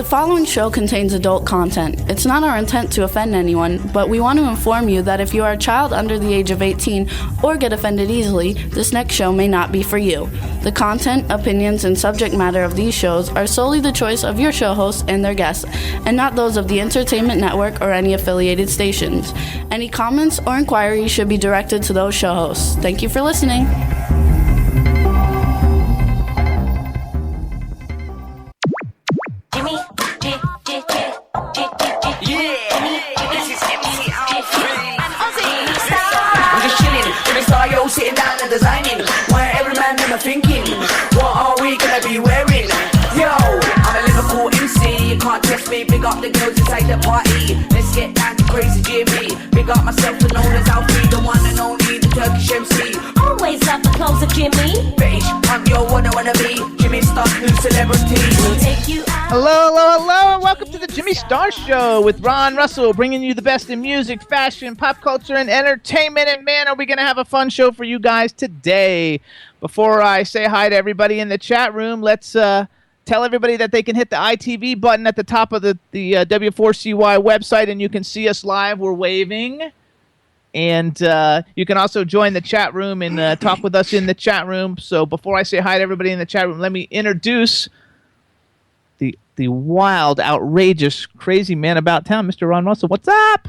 The following show contains adult content. It's not our intent to offend anyone, but we want to inform you that if you are a child under the age of 18 or get offended easily, this next show may not be for you. The content, opinions, and subject matter of these shows are solely the choice of your show hosts and their guests, and not those of the Entertainment Network or any affiliated stations. Any comments or inquiries should be directed to those show hosts. Thank you for listening. Sitting down and designing, why every man never thinking, what are we gonna be wearing? Yo, I'm a Liverpool MC, you can't test me, big up the girls inside the party, let's get down to crazy Jimmy, big up myself and known as Alfie, the one and only, the Turkish MC. Always love the clothes of Jimmy. Bitch, I'm your one I wanna be, Jimmy Star, new celebrity. We'll take you out. Hello, and welcome to the Jimmy Star Show with Ron Russell, bringing you the best in music, fashion, pop culture, and entertainment. And man, are we going to have a fun show for you guys today. Before I say hi to everybody in the chat room, let's tell everybody that they can hit the ITV button at the top of the W4CY website, and you can see us live. We're waving. And you can also join the chat room and talk with us in the chat room. So before I say hi to everybody in the chat room, let me introduce the wild, outrageous, crazy man about town, Mr. Ron Russell. What's up?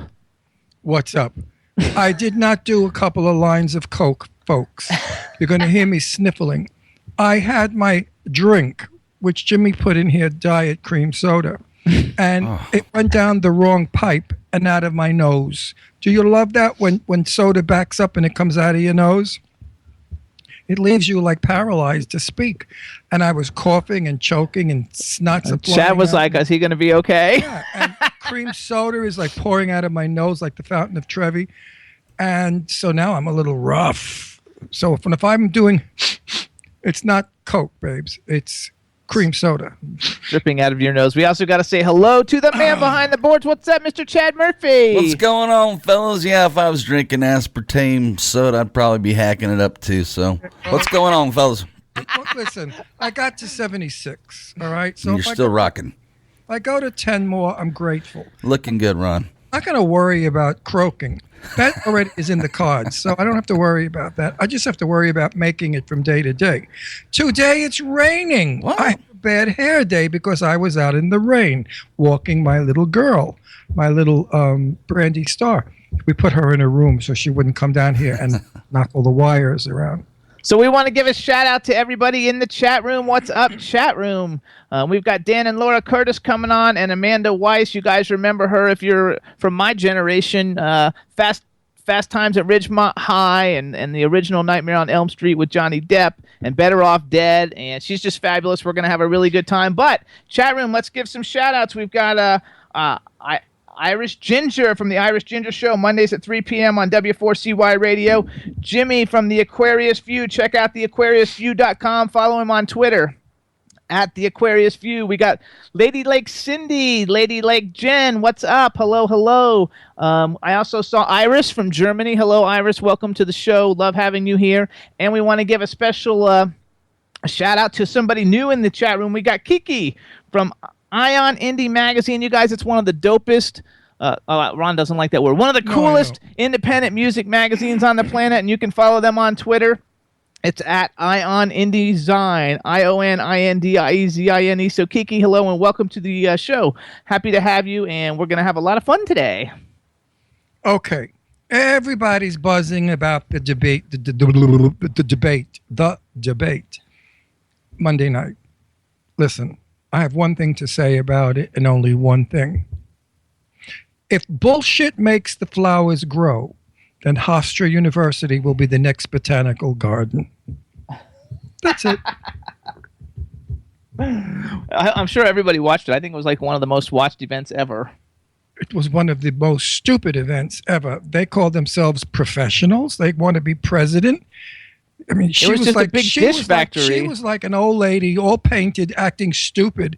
What's up? I did not do a couple of lines of Coke, folks. You're going to hear me sniffling. I had my drink, which Jimmy put in here, diet cream soda, and it went down the wrong pipe and out of my nose. Do you love that when soda backs up and it comes out of your nose? It leaves you like paralyzed to speak. And I was coughing and choking and snots are flying Chad was out. like, is he going to be okay? Yeah, and cream soda is like pouring out of my nose like the Fountain of Trevi. And so now I'm a little rough. So if I'm doing, it's not Coke, babes. It's cream soda. Dripping out of your nose. We also got to say hello to the man behind the boards. What's up, Mr. Chad Murphy? What's going on, fellas? Yeah, if I was drinking aspartame soda, I'd probably be hacking it up too. So, what's going on, fellas? Well, listen, I got to 76, all right? So You're if still rocking. If I go to 10 more, I'm grateful. Looking good, Ron. I'm not going to worry about croaking. That already is in the cards, so I don't have to worry about that. I just have to worry about making it from day to day. Today it's raining. Wow. I had a bad hair day because I was out in the rain walking my little girl, my little Brandy Star. We put her in a room so she wouldn't come down here and knock all the wires around. So we want to give a shout out to everybody in the chat room. What's up, chat room? We've got Dan and Laura Curtis coming on, and Amanda Wyss. You guys remember her if you're from my generation. Fast Times at Ridgemont High and the original Nightmare on Elm Street with Johnny Depp and Better Off Dead. And she's just fabulous. We're going to have a really good time. But chat room, let's give some shout outs. We've got Irish Ginger from the Irish Ginger Show, Mondays at 3 p.m. on W4CY Radio. Jimmy from the Aquarius View. Check out theaquariusview.com. Follow him on Twitter at the Aquarius View. We got Lady Lake Cindy, Lady Lake Jen. What's up? Hello. I also saw Iris from Germany. Hello, Iris. Welcome to the show. Love having you here. And we want to give a special a shout out to somebody new in the chat room. We got Kiki from Ion Indie Magazine. You guys, it's one of the dopest. Ron doesn't like that word. One of the coolest independent music magazines on the planet, and you can follow them on Twitter. It's at Ion Indie Zine, IONINDIEZINE. So Kiki, hello and welcome to the show. Happy to have you, and we're going to have a lot of fun today. Okay. Everybody's buzzing about the debate, the debate Monday night. Listen, I have one thing to say about it and only one thing. If bullshit makes the flowers grow, then Hofstra University will be the next botanical garden. That's it. I'm sure everybody watched it. I think it was like one of the most watched events ever. It was one of the most stupid events ever. They call themselves professionals. They want to be president. I mean, she was just like a big dish factory. She was like an old lady, all painted, acting stupid,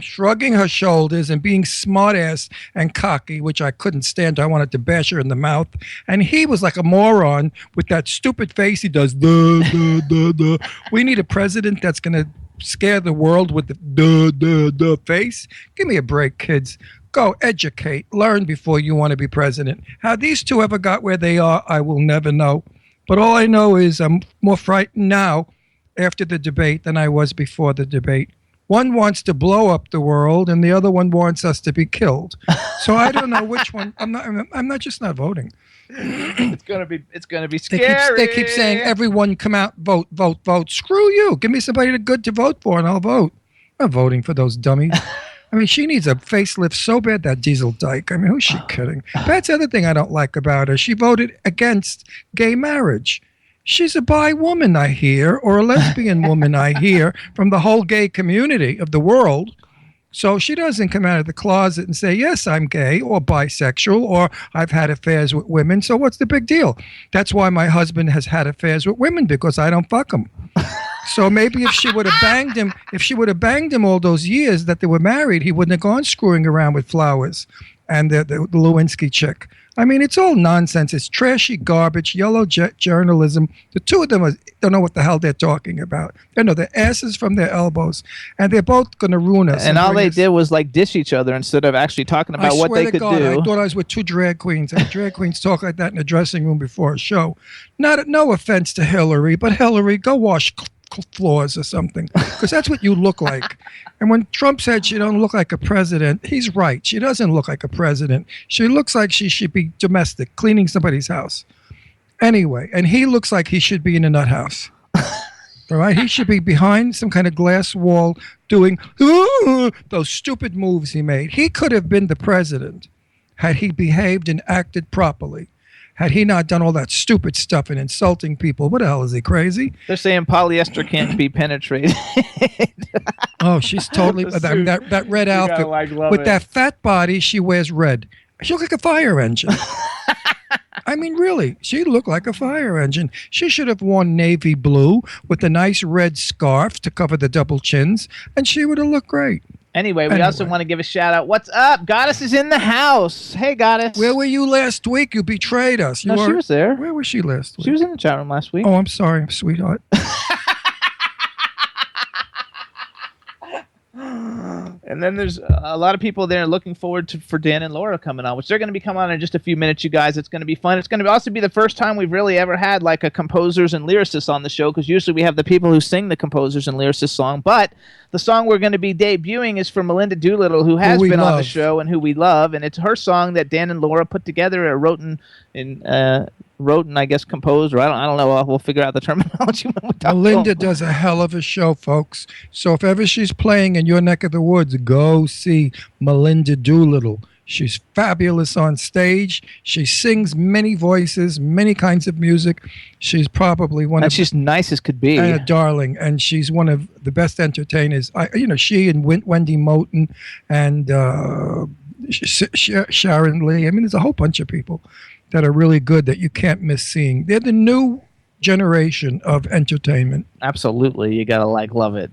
shrugging her shoulders and being smart-ass and cocky, which I couldn't stand. I wanted to bash her in the mouth. And he was like a moron with that stupid face he does. Duh, duh, duh, duh. We need a president that's going to scare the world with the duh face. Give me a break, kids. Go educate, learn before you want to be president. How these two ever got where they are, I will never know. But all I know is I'm more frightened now after the debate than I was before the debate. One wants to blow up the world, and the other one wants us to be killed. So I don't know which one. I'm not just not voting. It's gonna be scary. They keep saying everyone come out, vote, vote, vote. Screw you. Give me somebody good to vote for, and I'll vote. I'm not voting for those dummies. I mean, she needs a facelift so bad, that Diesel dyke. I mean, who's she kidding? That's the other thing I don't like about her. She voted against gay marriage. She's a bi woman, I hear, or a lesbian woman, I hear, from the whole gay community of the world. So she doesn't come out of the closet and say, yes, I'm gay or bisexual or I've had affairs with women. So what's the big deal? That's why my husband has had affairs with women, because I don't fuck them. So maybe if she would have banged him all those years that they were married, he wouldn't have gone screwing around with Flowers and the Lewinsky chick. I mean, it's all nonsense. It's trashy garbage, yellow journalism. The two of them don't know what the hell they're talking about. They know their asses from their elbows, and they're both going to ruin us. And all they did was like dish each other instead of actually talking about what they could do. I thought I was with two drag queens. And drag queens talk like that in the dressing room before a show. No offense to Hillary, but Hillary, go wash floors or something, because that's what you look like. And when Trump said she don't look like a president, he's right. She doesn't look like a president. She looks like she should be domestic, cleaning somebody's house. Anyway, and he looks like he should be in a nut house. All right, he should be behind some kind of glass wall doing those stupid moves he made. He could have been the president had he behaved and acted properly. Had he not done all that stupid stuff and insulting people. What the hell, is he crazy? They're saying polyester can't be penetrated. Oh, she's totally that red outfit with that fat body. She wears red. She looks like a fire engine. I mean, really, she looked like a fire engine. She should have worn navy blue with a nice red scarf to cover the double chins, and she would have looked great. Anyway, we also want to give a shout out. What's up? Goddess is in the house. Hey, Goddess. Where were you last week? You betrayed us. She was there. Where was she last week? She was in the chat room last week. Oh, I'm sorry, sweetheart. And then there's a lot of people there looking forward for Dan and Laura coming on, which they're going to be coming on in just a few minutes, you guys. It's going to be fun. It's going to also be the first time we've really ever had like a composers and lyricists on the show, because usually we have the people who sing the composers and lyricists song. But the song we're going to be debuting is from Melinda Doolittle, who has been on the show and who we love. And it's her song that Dan and Laura put together, wrote and I guess composed, or I don't know. We'll figure out the terminology when we talk. Melinda does a hell of a show, folks. So if ever she's playing in your neck of the woods, go see Melinda Doolittle. She's fabulous on stage. She sings many voices, many kinds of music. She's probably she's nice as could be. And a darling. And she's one of the best entertainers. She and Wendy Moten and Sharon Lee. I mean, there's a whole bunch of people that are really good that you can't miss seeing. They're the new generation of entertainment. Absolutely. You got to love it.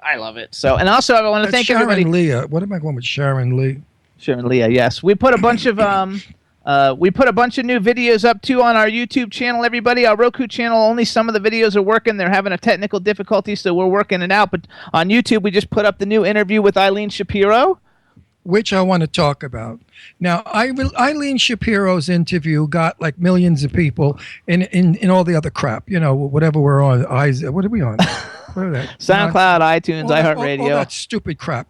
I love it. So, and also I want to thank everybody. Sharon Leah. What am I going with Sharon Lee? Sharon Leah, yes. We put a bunch of new videos up too on our YouTube channel, everybody. Our Roku channel, only some of the videos are working. They're having a technical difficulty, so we're working it out. But on YouTube, we just put up the new interview with Eileen Shapiro, which I want to talk about. Now, Eileen Shapiro's interview got like millions of people in all the other crap, whatever we're on. What are we on? What are that? SoundCloud, iTunes, iHeartRadio. All that stupid crap.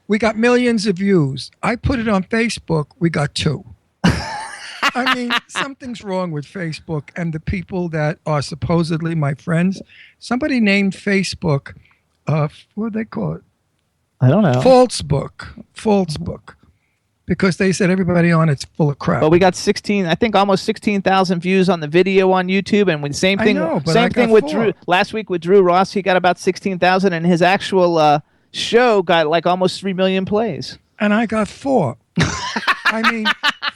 We got millions of views. I put it on Facebook. We got 2. I mean, something's wrong with Facebook and the people that are supposedly my friends. Somebody named Facebook, what do they call it? I don't know. False book, because they said everybody on it's full of crap. But we got almost 16,000 views on the video on YouTube, and same thing with Drew. Last week with Drew Ross, he got about 16,000, and his actual show got like almost 3 million plays. And I got 4. I mean,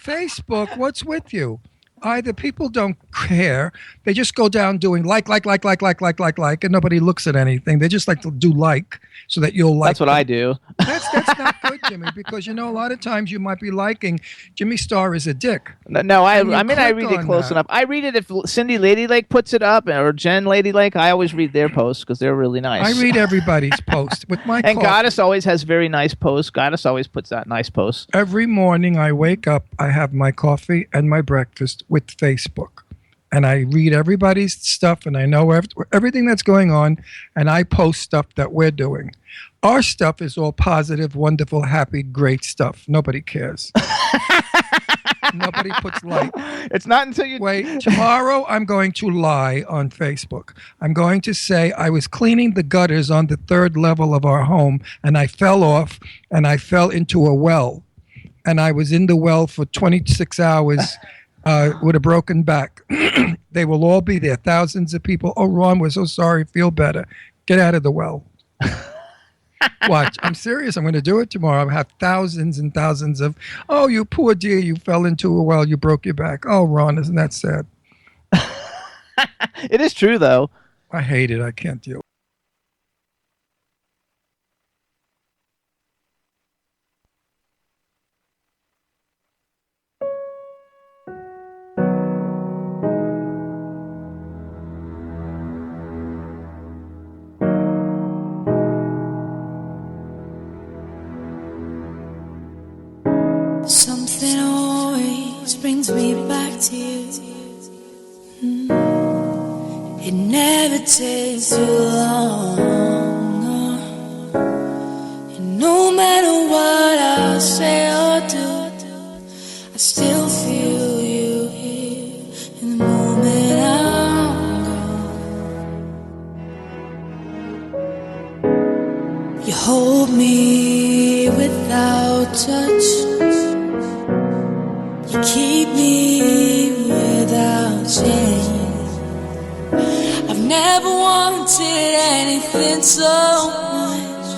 Facebook, what's with you? Either people don't care, they just go down doing like, and nobody looks at anything. They just like to do like so that you'll like. That's what I do. That's not good, Jimmy, because a lot of times you might be liking Jimmy Starr is a dick. No, I And you mean I click read it on close that. enough. I read it if Cindy Ladylake puts it up or Jen Ladylake. I always read their posts because they're really nice. I read everybody's post with my And coffee. Goddess always has very nice posts. Goddess always puts out nice posts. Every morning I wake up, I have my coffee and my breakfast with Facebook. And I read everybody's stuff and I know everything that's going on. And I post stuff that we're doing. Our stuff is all positive, wonderful, happy, great stuff. Nobody cares. Nobody puts like. It's not until you Wait, tomorrow I'm going to lie on Facebook. I'm going to say I was cleaning the gutters on the 3rd level of our home and I fell off and I fell into a well. And I was in the well for 26 hours with a broken back. They will all be there, thousands of people. Oh, Ron, we're so sorry. Feel better. Get out of the well. Watch. I'm serious. I'm going to do it tomorrow. I'll have thousands and thousands of, oh, you poor dear, you fell into a well. You broke your back. Oh, Ron, isn't that sad? It is true though. I hate it. I can't deal. Something always brings me back to you. It never takes too long. And no matter what I say or do, I still feel you here in the moment I'm gone. You hold me without touch. You keep me without change. I've never wanted anything so much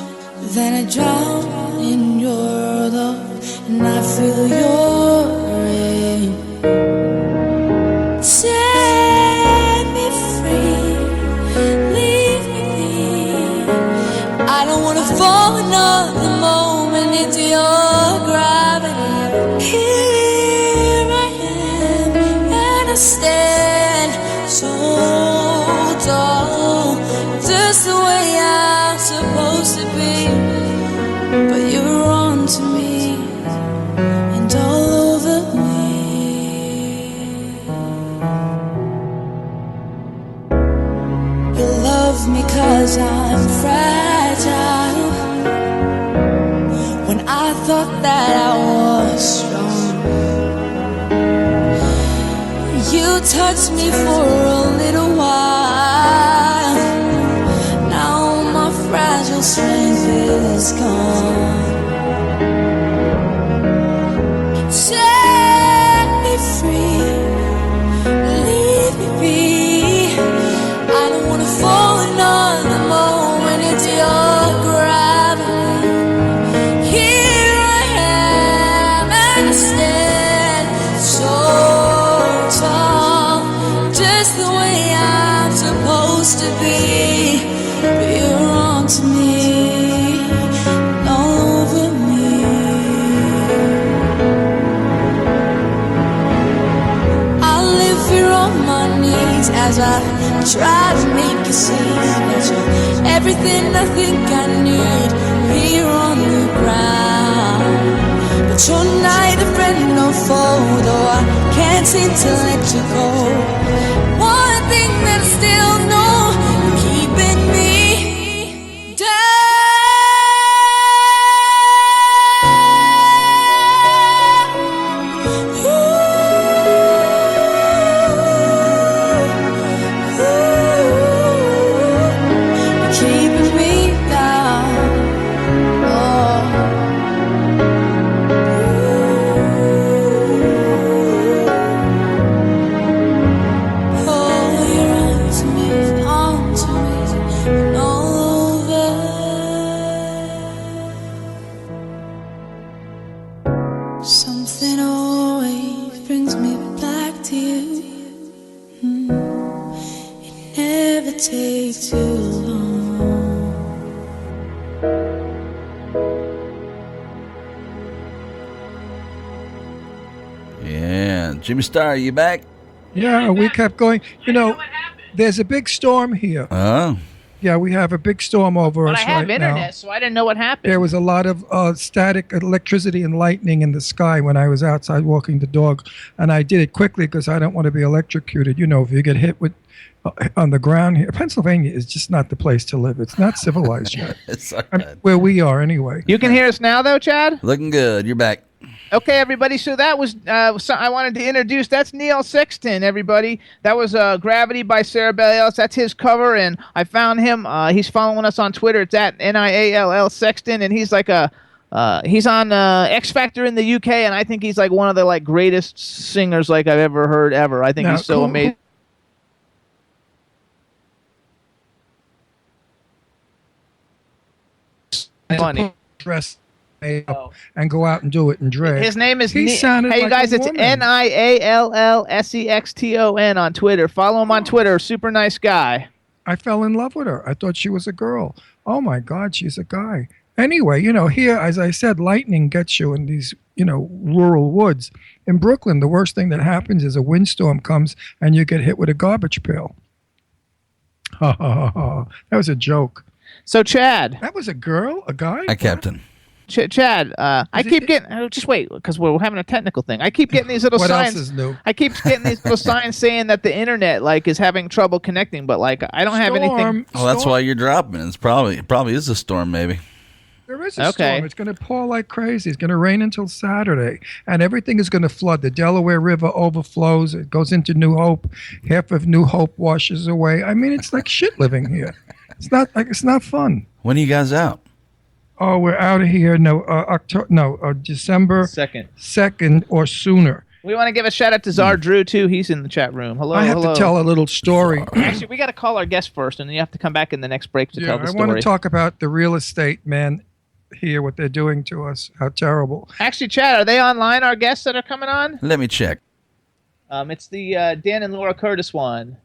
than I drown in your love and I feel your rain. Set me free, leave me be. I don't wanna fall another moment into your gravity. Here I am, and I stand so tall, just the way I'm supposed to be. But you're on to me and all over me. You love me 'cause I'm fragile, when I thought that I was strong. You touched me for a little while. Now my fragile strength is gone. Set me free, leave me be. I don't wanna fall another moment into your gravity. Here I am, and I stand so tall, just the way I'm supposed to be. But you're on to me, all over me. I live here on my knees as I try to make you see that you're everything I think I need here on the ground. But you're neither friend nor foe, though I can't seem to let you go. One thing that I still know, you're keeping me down. You're keeping me down. Something always brings me back to you. me too long. Yeah. Jimmy Star, you back? Yeah, we kept going. You know, there's a big storm here. Oh. Yeah, we have a big storm over But us I have right internet, now. so I didn't know what happened. There was a lot of static electricity and lightning in the sky when I was outside walking the dog, and I did it quickly because I don't want to be electrocuted. You know, if you get hit with on the ground here, Pennsylvania is just not the place to live. It's not civilized yet. It's all I mean, right. where we are, anyway. You can hear us now, though, Chad? Looking good. You're back. Okay, everybody. So that was so I wanted to introduce. That's Neil Sexton, everybody. That was Gravity by Sarah Bareilles. That's his cover, and I found him. He's following us on Twitter. It's at NIALL Sexton, and he's like he's on X Factor in the UK, and I think he's like one of the like greatest singers like I've ever heard ever. I think Now, he's so amazing. Funny. Dress made up and go out and do it and drag. His name is He Hey, sounded you like guys, a it's woman. NIALLSEXTON on Twitter. Follow him on Twitter. Super nice guy. I fell in love with her. I thought she was a girl. Oh my God, she's a guy. Anyway, you know, here, as I said, lightning gets you in these, you know, rural woods. In Brooklyn, the worst thing that happens is a windstorm comes and you get hit with a garbage pail. Ha ha ha ha. That was a joke. So Chad, That was a girl? A guy? Hi, Captain. Chad, I Is keep it- getting. Just wait, because we're having a technical thing. I keep getting these little What signs. else is new? I keep getting these little signs saying that the internet like is having trouble connecting, but like I don't have anything. Storm, Well, that's storm. why you're dropping. It probably is a storm, maybe. There is a Okay. storm. It's going to pour like crazy. It's going to rain until Saturday, and everything is going to flood. The Delaware River overflows. It goes into New Hope. Half of New Hope washes away. I mean, it's like shit living here. It's not fun. When are you guys out? Oh, we're out of here. No, December Second, 2nd or sooner. we want to give a shout out to Czar Drew too. He's in the chat room. Hello, I have hello. to tell a little story. Actually, we got to call our guest first, and then you have to come back in the next break to Yeah, tell the I story. want to talk about the real estate man here, what they're doing to us, how terrible. Actually, Chad, are they online? Our guests that are coming on? Let me check. It's the Dan and Laura Curtis one.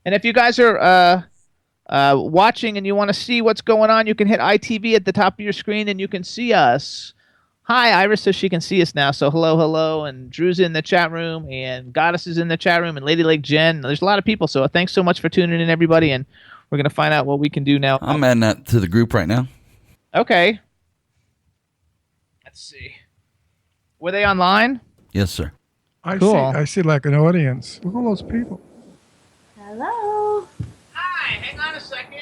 And if you guys are watching and you want to see what's going on, you can hit ITV at the top of your screen and you can see us. Hi, Iris says she can see us now. So hello, hello. And Drew's in the chat room, and Goddess is in the chat room, and Lady Lake Jen. There's a lot of people. So thanks so much for tuning in, everybody. And we're going to find out what we can do now. I'm adding that to the group right now. Okay. Let's see. Were they online? Yes, sir. Cool. I see like an audience. Look at all those people. Hello. Hi, hang on a second.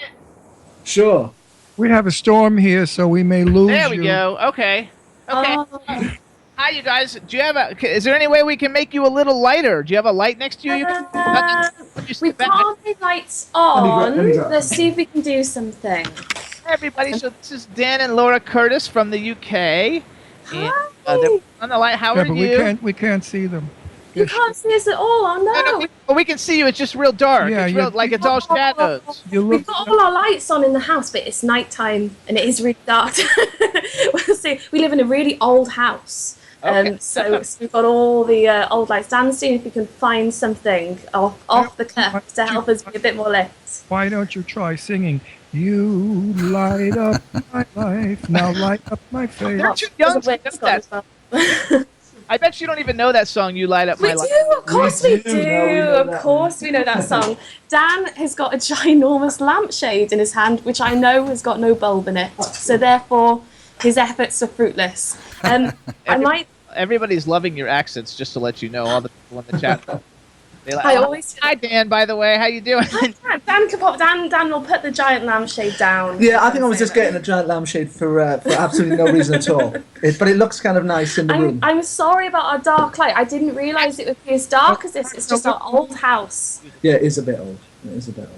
Sure. We have a storm here, so we may lose There we you. go. Okay. Okay. Oh, Hi, you guys. Do you have is there any way we can make you a little lighter? Do you have a light next to you? You can, you we sit back. can't leave lights on. let me grab- Let's see if we can do something. Hi, everybody. So this is Dan and Laura Curtis from the UK. And, they're on the light. How Yeah, are but you? we can't see them. You can't see us at all. Oh no. we can see you. It's just real dark. Yeah, it's real, like it's all shadows. You look. We've got all our lights on in the house, but it's nighttime and it is really dark. We'll see. We live in a really old house. Okay. So we've got all the old lights. Dan's seeing if we can find something off the cuff to help us be a bit more lit. Why don't you try singing? You light up my life, now light up my face. You're too young There's a to Wyss know that. song as well. I bet you don't even know that song. You light up We my life. do, of course we do. No, we know Of that course we know that song. Dan has got a ginormous lampshade in his hand, which I know has got no bulb in it. So therefore, his efforts are fruitless. I might. Everybody's loving your accents. Just to let you know, all the people in the chat. They like, I oh, always. hi Dan, by the way. How you doing? Dan can pop. Dan will put the giant lampshade down. Yeah, I think I was just getting a giant lampshade for absolutely no reason at all. But it looks kind of nice in the room. I'm sorry about our dark light. I didn't realise it would be as dark as this. It's just our old house. Yeah, it is a bit old. It is a bit old.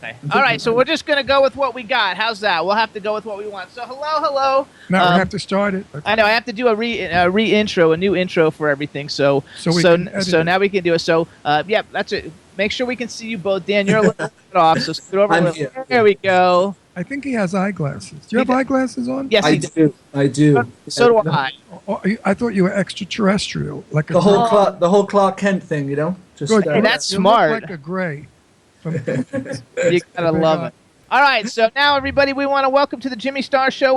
Okay. All right, so we're just gonna go with what we got. How's that? We'll have to go with what we want. So hello. Now we have to start it. I know I have to do a re-intro, a new intro for everything. So we can edit it. now we can do it. So yeah, that's it. Make sure we can see you both, Dan. You're a little bit off, so scoot over. I'm a little. here. There we go. I think he has eyeglasses. Do you have He does. eyeglasses on? Yes, I he does. do. I do. So do I. I thought you were extraterrestrial, like a The whole Clark Kent thing, you know. Just, Good. Hey, that's You smart. look like a gray. You gotta love it. All right, so now everybody, we want to welcome to the Jimmy Star Show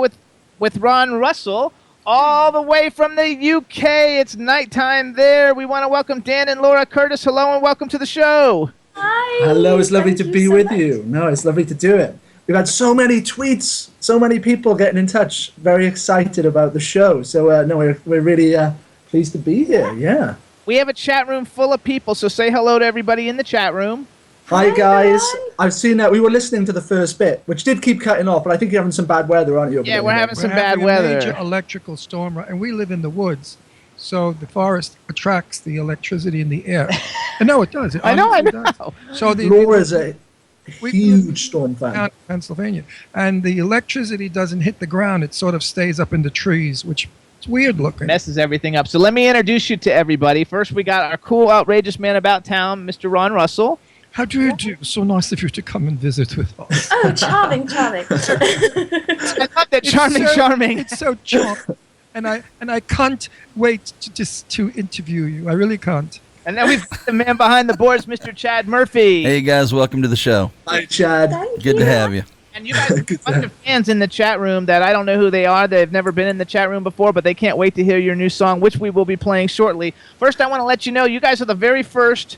with Ron Russell, all the way from the UK. It's nighttime there. We want to welcome Dan and Laura Curtis. Hello and welcome to the show. Hi. Hello, it's lovely Thank to be so with much. you. No, it's lovely to do it. We've had so many tweets, so many people getting in touch, very excited about the show. So, no, we're really pleased to be here. Yeah. We have a chat room full of people, so say hello to everybody in the chat room. Hi, Hi, guys. everyone. I've seen that. We were listening to the first bit, which did keep cutting off, but I think you're having some bad weather, aren't you? over Yeah, there? we're having We're some bad having a weather. major electrical storm, and we live in the woods, so the forest attracts the electricity in the air. And no, it does. It I know. honestly does. So Laura's a we huge storm fan. down in Pennsylvania, and the electricity doesn't hit the ground; it sort of stays up in the trees, which is weird looking. Messes everything up. So let me introduce you to everybody. First, we got our cool, outrageous man about town, Mr. Ron Russell. How do you do? So nice of you to come and visit with us. Oh, charming. I love that charming. It's so charming, and I can't wait to interview you. I really can't. And then we've got the man behind the boards, Mr. Chad Murphy. Hey guys, welcome to the show. Hi, Chad. Thank Good you. to have you. And you guys have a bunch of fans in the chat room that I don't know who they are. They've never been in the chat room before, but they can't wait to hear your new song, which we will be playing shortly. First, I want to let you know you guys are the very first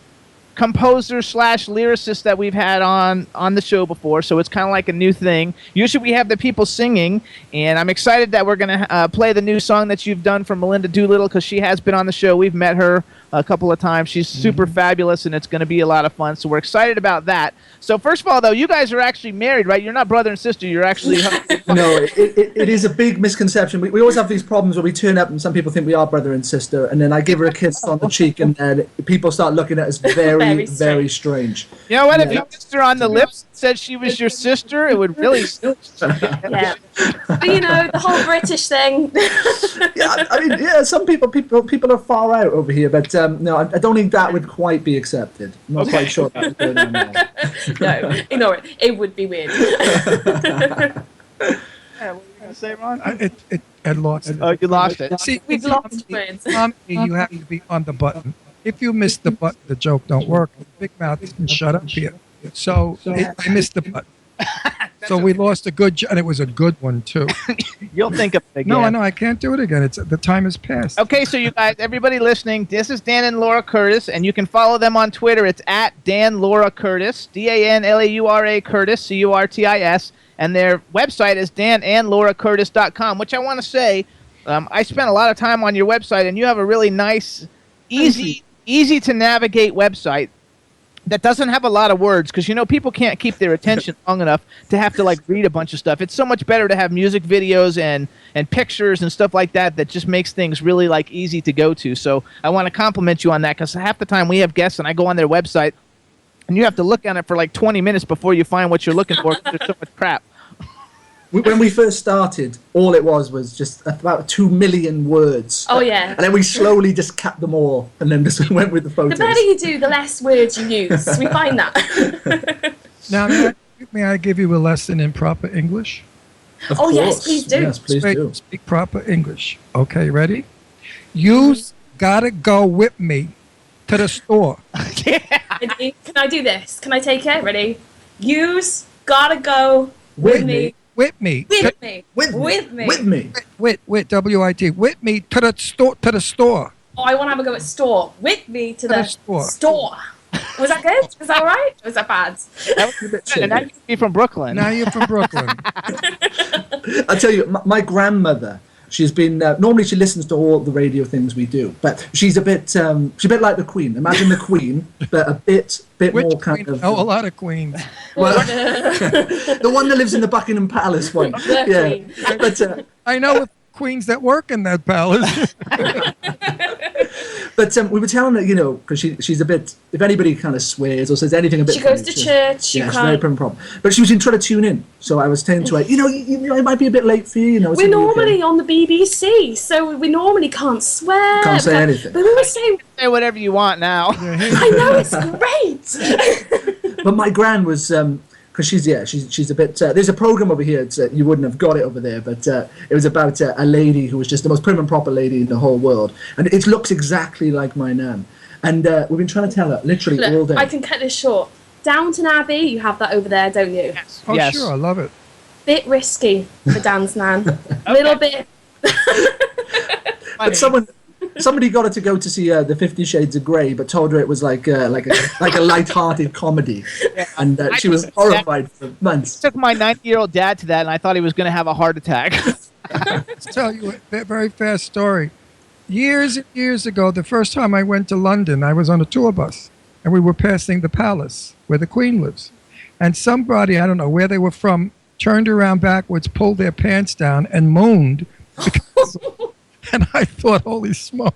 composer/lyricist that we've had on the show before, so it's kind of like a new thing. Usually we have the people singing, and I'm excited that we're going to play the new song that you've done for Melinda Doolittle, because she has been on the show. We've met her a couple of times. She's super fabulous, and it's going to be a lot of fun, so we're excited about that. So first of all, though, you guys are actually married, right? You're not brother and sister. You're actually No, it is a big misconception. We always have these problems where we turn up and some people think we are brother and sister, and then I give her a kiss on the cheek, and then people start looking at us very, Very very strange. You know what? If Yeah. you kissed her on the lips and said she was your sister, it would really... Yeah. But you know, the whole British thing. Yeah, I mean, yeah, some people are far out over here, but no, I don't think that would quite be accepted. I'm not quite sure that's going on there. No, ignore it. It would be weird. Yeah, what were you going to say, Ron? I lost it. Oh, you lost it. See, We've lost words. you have to be on the button. If you miss the button, the joke don't work. Big Mouth didn't shut up here. So I missed the button. So we lost a good, and it was a good one too. You'll think of it again. No, I know I can't do it again. It's the time has passed. Okay, so you guys, everybody listening, this is Dan and Laura Curtis, and you can follow them on Twitter. It's at Dan Laura Curtis, DanLaura Curtis, Curtis, and their website is danandlauracurtis.com, which I want to say, I spent a lot of time on your website, and you have a really nice, easy to navigate website that doesn't have a lot of words, because people can't keep their attention long enough to have to read a bunch of stuff. It's so much better to have music videos and pictures and stuff like that just makes things really easy to go to. So I want to compliment you on that, because half the time we have guests and I go on their website and you have to look at it for 20 minutes before you find what you're looking for, 'cause there's so much crap. When we first started, all it was just about 2 million words. Oh, yeah. And then we slowly just capped them all, and then just went with the The photos. better you do, the less words you use. We find that. Now, may I give you a lesson in proper English? Of Oh, yes, course. please do. Yes, please do. Speak proper English. Okay, ready? You's gotta go with me to the store. Ready? Can I do this? Can I take it? Ready? You's gotta go with me. With me. With me. With me. With me. With me. With W-I-T. With me to the store. To the store. Oh, I want to have a go at store. With me to the store. store. Was that good? Was that all right? Or was that bad? That was a bit shit. And now you can be from Brooklyn. Now you're from Brooklyn. I tell you, my grandmother, she's been normally she listens to all the radio things we do, but she's a bit like the Queen. Imagine the Queen, but a bit Which more queen? kind of Oh, a lot of queens. well, the one that lives in the Buckingham Palace one. The Yeah, Queen. but I know queens that work in that palace. but we were telling her, because she's a bit. If anybody kind of swears or says anything a bit, She goes funny, to she's- church. Yeah, You she's very can't. prim prom. But she was trying to tune in, so I was saying to her, it might be a bit late for you. We're normally on the BBC, so we normally can't swear. Can't say anything. But we were saying, Say whatever you want now. I know it's great. But my gran was because she's a bit. There's a program over here. You wouldn't have got it over there, but it was about a lady who was just the most prim and proper lady in the whole world, and it looks exactly like my nan. And we've been trying to tell her literally all Look, day. I can cut this short. Downton Abbey, you have that over there, don't you? Oh, Yes. sure, I love it. Bit risky for Dan's nan. Little bit. But somebody got her to go to see the 50 Shades of Grey, but told her it was like a light-hearted comedy, and she was horrified for months. Took my 90-year-old dad to that, and I thought he was going to have a heart attack. Let's tell you a very fast story. Years and years ago, the first time I went to London, I was on a tour bus, and we were passing the palace where the Queen lives. And somebody, I don't know where they were from, turned around backwards, pulled their pants down, and moaned. And I thought, holy smoke.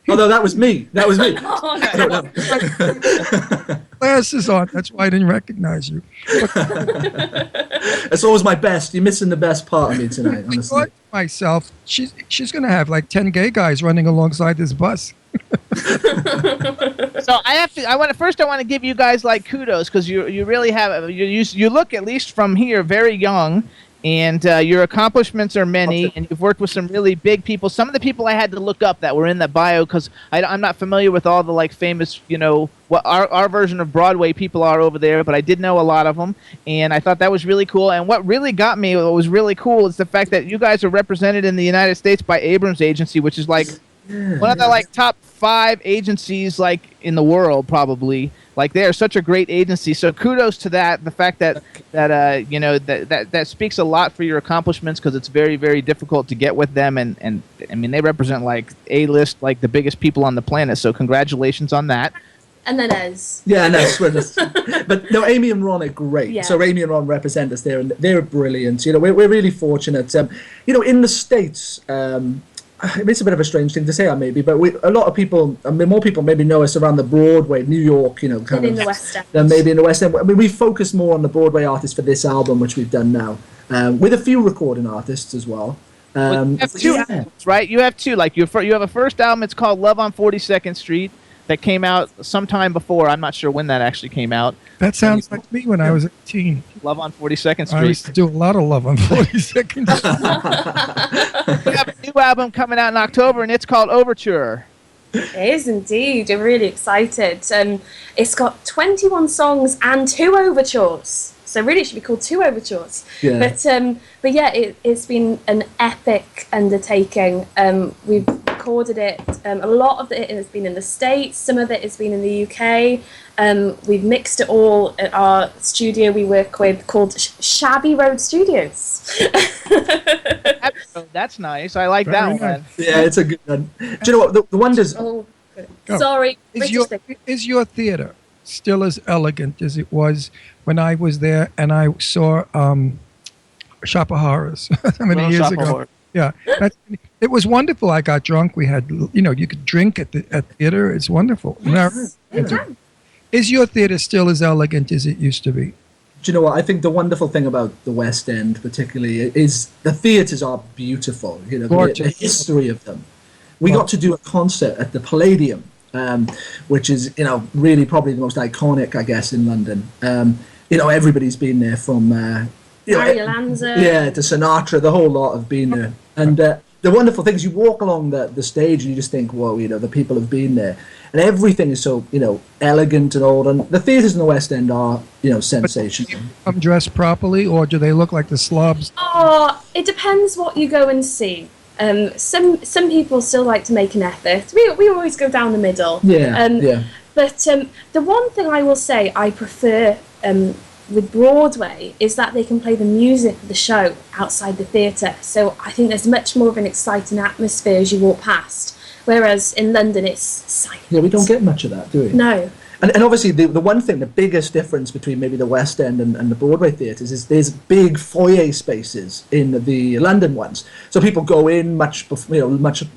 Oh, no, that was me. That was me. Glasses on. That's why I didn't recognize you. It's always my best. You're missing the best part of me tonight, I honestly. thought to myself, she's going to have like 10 gay guys running alongside this bus. So I want to give you guys like kudos because you really have you look, at least from here, very young, and your accomplishments are many, and you've worked with some really big people. Some of the people I had to look up that were in the bio because I'm not familiar with all the like famous, what our version of Broadway people are over there, but I did know a lot of them, and I thought that was really cool. And what really got me, what was really cool, is the fact that you guys are represented in the United States by Abrams Agency, which is like one of the like top 5 agencies like in the world, probably. Like they are such a great agency. So kudos to that. The fact that speaks a lot for your accomplishments because it's very, very difficult to get with them. And I mean, they represent like A-list, like the biggest people on the planet. So congratulations on that. And then Ez. Yeah, no, but no, Amy and Ron are great. Yeah. So Amy and Ron represent us there, and they're brilliant. We're really fortunate. In the States, it's a bit of a strange thing to say, maybe, but a lot of people, more people maybe know us around the Broadway, New York, kind of. In the West End. Than maybe in the West End. I mean, we focus more on the Broadway artists for this album, which we've done now, with a few recording artists as well. You have 2 albums, right? You have 2. Like you have a first album. It's called Love on 42nd Street. That came out sometime before. I'm not sure when that actually came out. That sounds like me when I was 18. Love on 42nd Street. I used to do a lot of Love on 42nd Street. We have a new album coming out in October, and it's called Overture. It is indeed. I'm really excited. It's got 21 songs and 2 overtures. So really it should be called 2 overtures. Yeah. But yeah, it's been an epic undertaking. We've recorded it. A lot of it has been in the States. Some of it has been in the UK. We've mixed it all at our studio we work with called Shabby Road Studios. That's nice. I like Very that nice. one. Yeah, it's a good one. Do you know what? The wonders. Oh, good. Go. Sorry. Is your theater still as elegant as it was when I was there and I saw Shop of Horrors many Little years Shop of ago? Horrors. Yeah, it was wonderful. I got drunk. We had, you could drink at theater. It's wonderful. Yes. Is your theater still as elegant as it used to be? Do you know what? I think the wonderful thing about the West End, particularly, is the theatres are beautiful. The history of them. We got to do a concert at the Palladium, which is, really probably the most iconic, I guess, in London. Everybody's been there from Mario Lanza. Yeah, to Sinatra, the whole lot have been there. And the wonderful thing is you walk along the stage and you just think, whoa, the people have been there. And everything is so, elegant and old. And the theatres in the West End are, sensational. Come dressed properly, or do they look like the slobs? Oh, it depends what you go and see. Some people still like to make an effort. We always go down the middle. Yeah. But the one thing I will say I prefer with Broadway is that they can play the music of the show outside the theatre. So I think there's much more of an exciting atmosphere as you walk past. Whereas in London, it's silent. Yeah, we don't get much of that, do we? No. And obviously, the one thing, the biggest difference between maybe the West End and the Broadway theatres is there's big foyer spaces in the London ones. So people go in much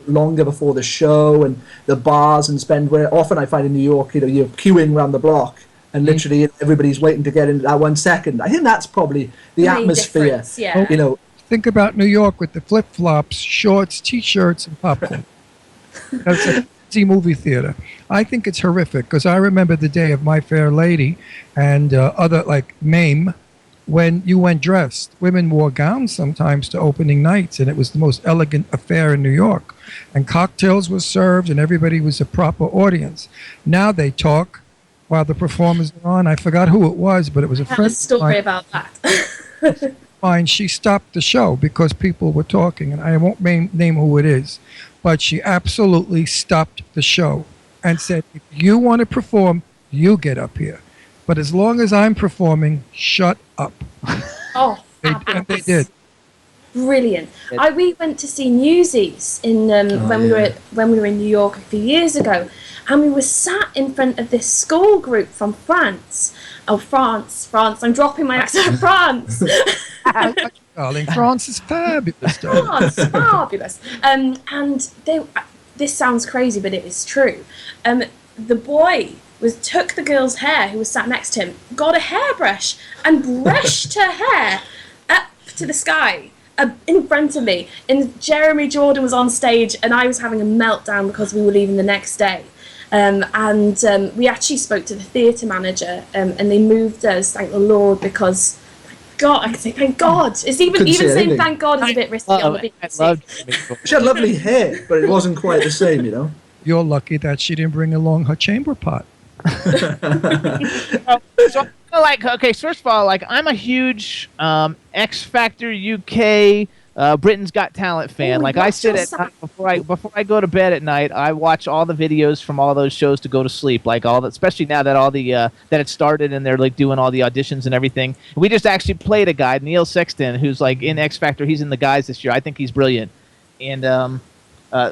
longer before the show, and the bars and spend where often I find in New York, you're queuing around the block and literally everybody's waiting to get in that 1 second. I think that's probably the main atmosphere. difference, yeah. Think about New York with the flip-flops, shorts, T-shirts, and popcorn. That's a fancy movie theater. I think it's horrific because I remember the day of My Fair Lady and other like MAME, when you went dressed. Women wore gowns sometimes to opening nights, and it was the most elegant affair in New York. And cocktails were served, and everybody was a proper audience. Now they talk while the performers are on. I forgot who it was, but it was a I have friend a story of about that. mine. She stopped the show because people were talking, and I won't name who it is, but she absolutely stopped the show and said, if you want to perform, you get up here. But as long as I'm performing, shut up. Oh, And they did. brilliant! We went to see Newsies in when we were in New York a few years ago, and we were sat in front of this school group from France. Oh, France! I'm dropping my accent. France. Darling, France is fabulous. France, fabulous. And they, this sounds crazy, but it is true. The boy took the girl's hair who was sat next to him, got a hairbrush and brushed her hair up to the sky in front of me. And Jeremy Jordan was on stage, and I was having a meltdown because we were leaving the next day. We actually spoke to the theatre manager, and they moved us, thank the Lord, because God, I can say thank God. It's even saying anything. thank God is a bit risky on the BBC. I love She had lovely hair, but it wasn't quite the same, you know. You're lucky that she didn't bring along her chamber pot. So like, okay, first of all, like I'm a huge X Factor UK, Britain's Got Talent fan. Oh, Like I sit at night before I go to bed at night, I watch all the videos from all those shows to go to sleep. Like all that, especially now that all the that it started and they're like doing all the auditions and everything. We just actually played a guy, Neil Sexton, who's like in X Factor. He's in the guys this year. I think he's brilliant. And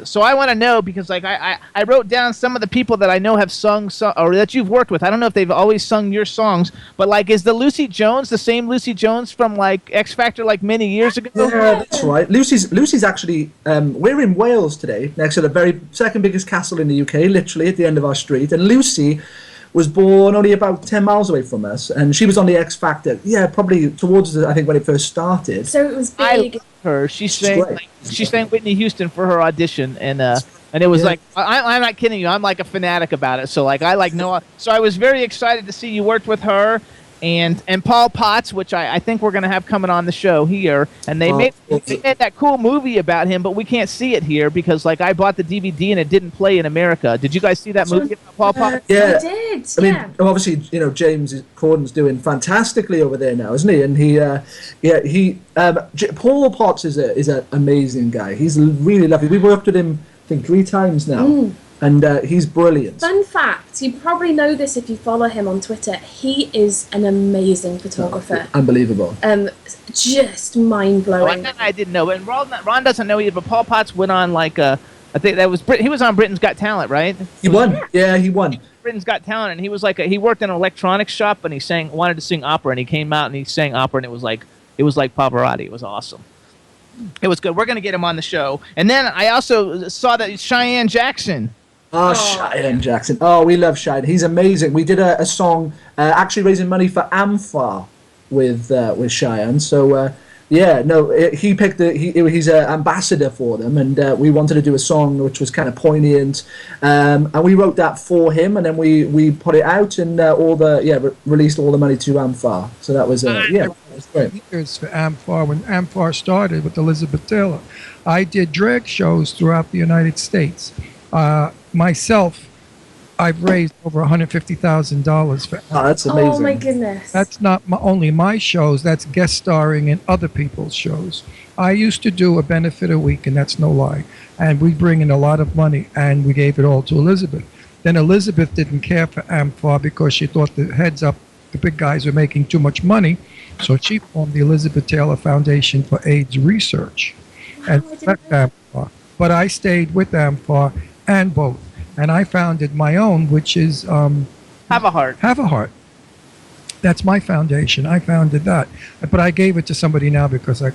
so I want to know, because like I wrote down some of the people that I know have sung or that you've worked with. I don't know if they've always sung your songs, but like, is the Lucy Jones the same Lucy Jones from like X Factor like many years ago? Yeah, that's right. Lucy's actually. We're in Wales today, next to the very second biggest castle in the UK, literally at the end of our street. And Lucy was born only about 10 miles away from us, and she was on the X Factor. Yeah, probably towards I think when it first started. So it was big. I love her. She sang Whitney Houston for her audition, and it was like I'm not kidding you. I'm like a fanatic about it. So like I like know. So I was very excited to see you worked with her and Paul Potts, which I think we're gonna have coming on the show here. And they made that cool movie about him, but we can't see it here because like I bought the DVD and it didn't play in America. Did you guys see that movie about Paul Potts? Yeah, I did. I mean, obviously, you know, James Corden's doing fantastically over there now, isn't he? And Paul Potts is an amazing guy. He's really lovely. We've worked with him, I think, 3 times now, and he's brilliant. Fun fact, you probably know this if you follow him on Twitter, he is an amazing photographer. Unbelievable. Just mind-blowing. I didn't know, and Ron doesn't know either. But Paul Potts went on like I think that was he was on Britain's Got Talent, right? He won. Yeah, he won. Britain's Got Talent, and he was like he worked in an electronics shop, and wanted to sing opera, and he came out and he sang opera, and it was like Pavarotti. It was awesome. It was good. We're gonna get him on the show, and then I also saw that Cheyenne Jackson. Oh, Cheyenne Jackson. Oh, we love Cheyenne. He's amazing. We did a song actually raising money for AmFAR with Cheyenne. So he picked he's an ambassador for them, and we wanted to do a song which was kind of poignant, and we wrote that for him, and then we put it out and released all the money to AmFAR. So that was that was great. Years for AmFAR, when AmFAR started with Elizabeth Taylor, I did drag shows throughout the United States. Myself, I've raised over $150,000 for. Oh, that's amazing. Oh my goodness. That's not only my shows, that's guest starring in other people's shows. I used to do a benefit a week, and that's no lie. And we bring in a lot of money, and we gave it all to Elizabeth. Then Elizabeth didn't care for AmFAR because she thought the big guys were making too much money. So she formed the Elizabeth Taylor Foundation for AIDS Research. And left AmFAR. But I stayed with AmFAR and both. And I founded my own, which is Have a Heart. Have a Heart. That's my foundation. I founded that, but I gave it to somebody now because it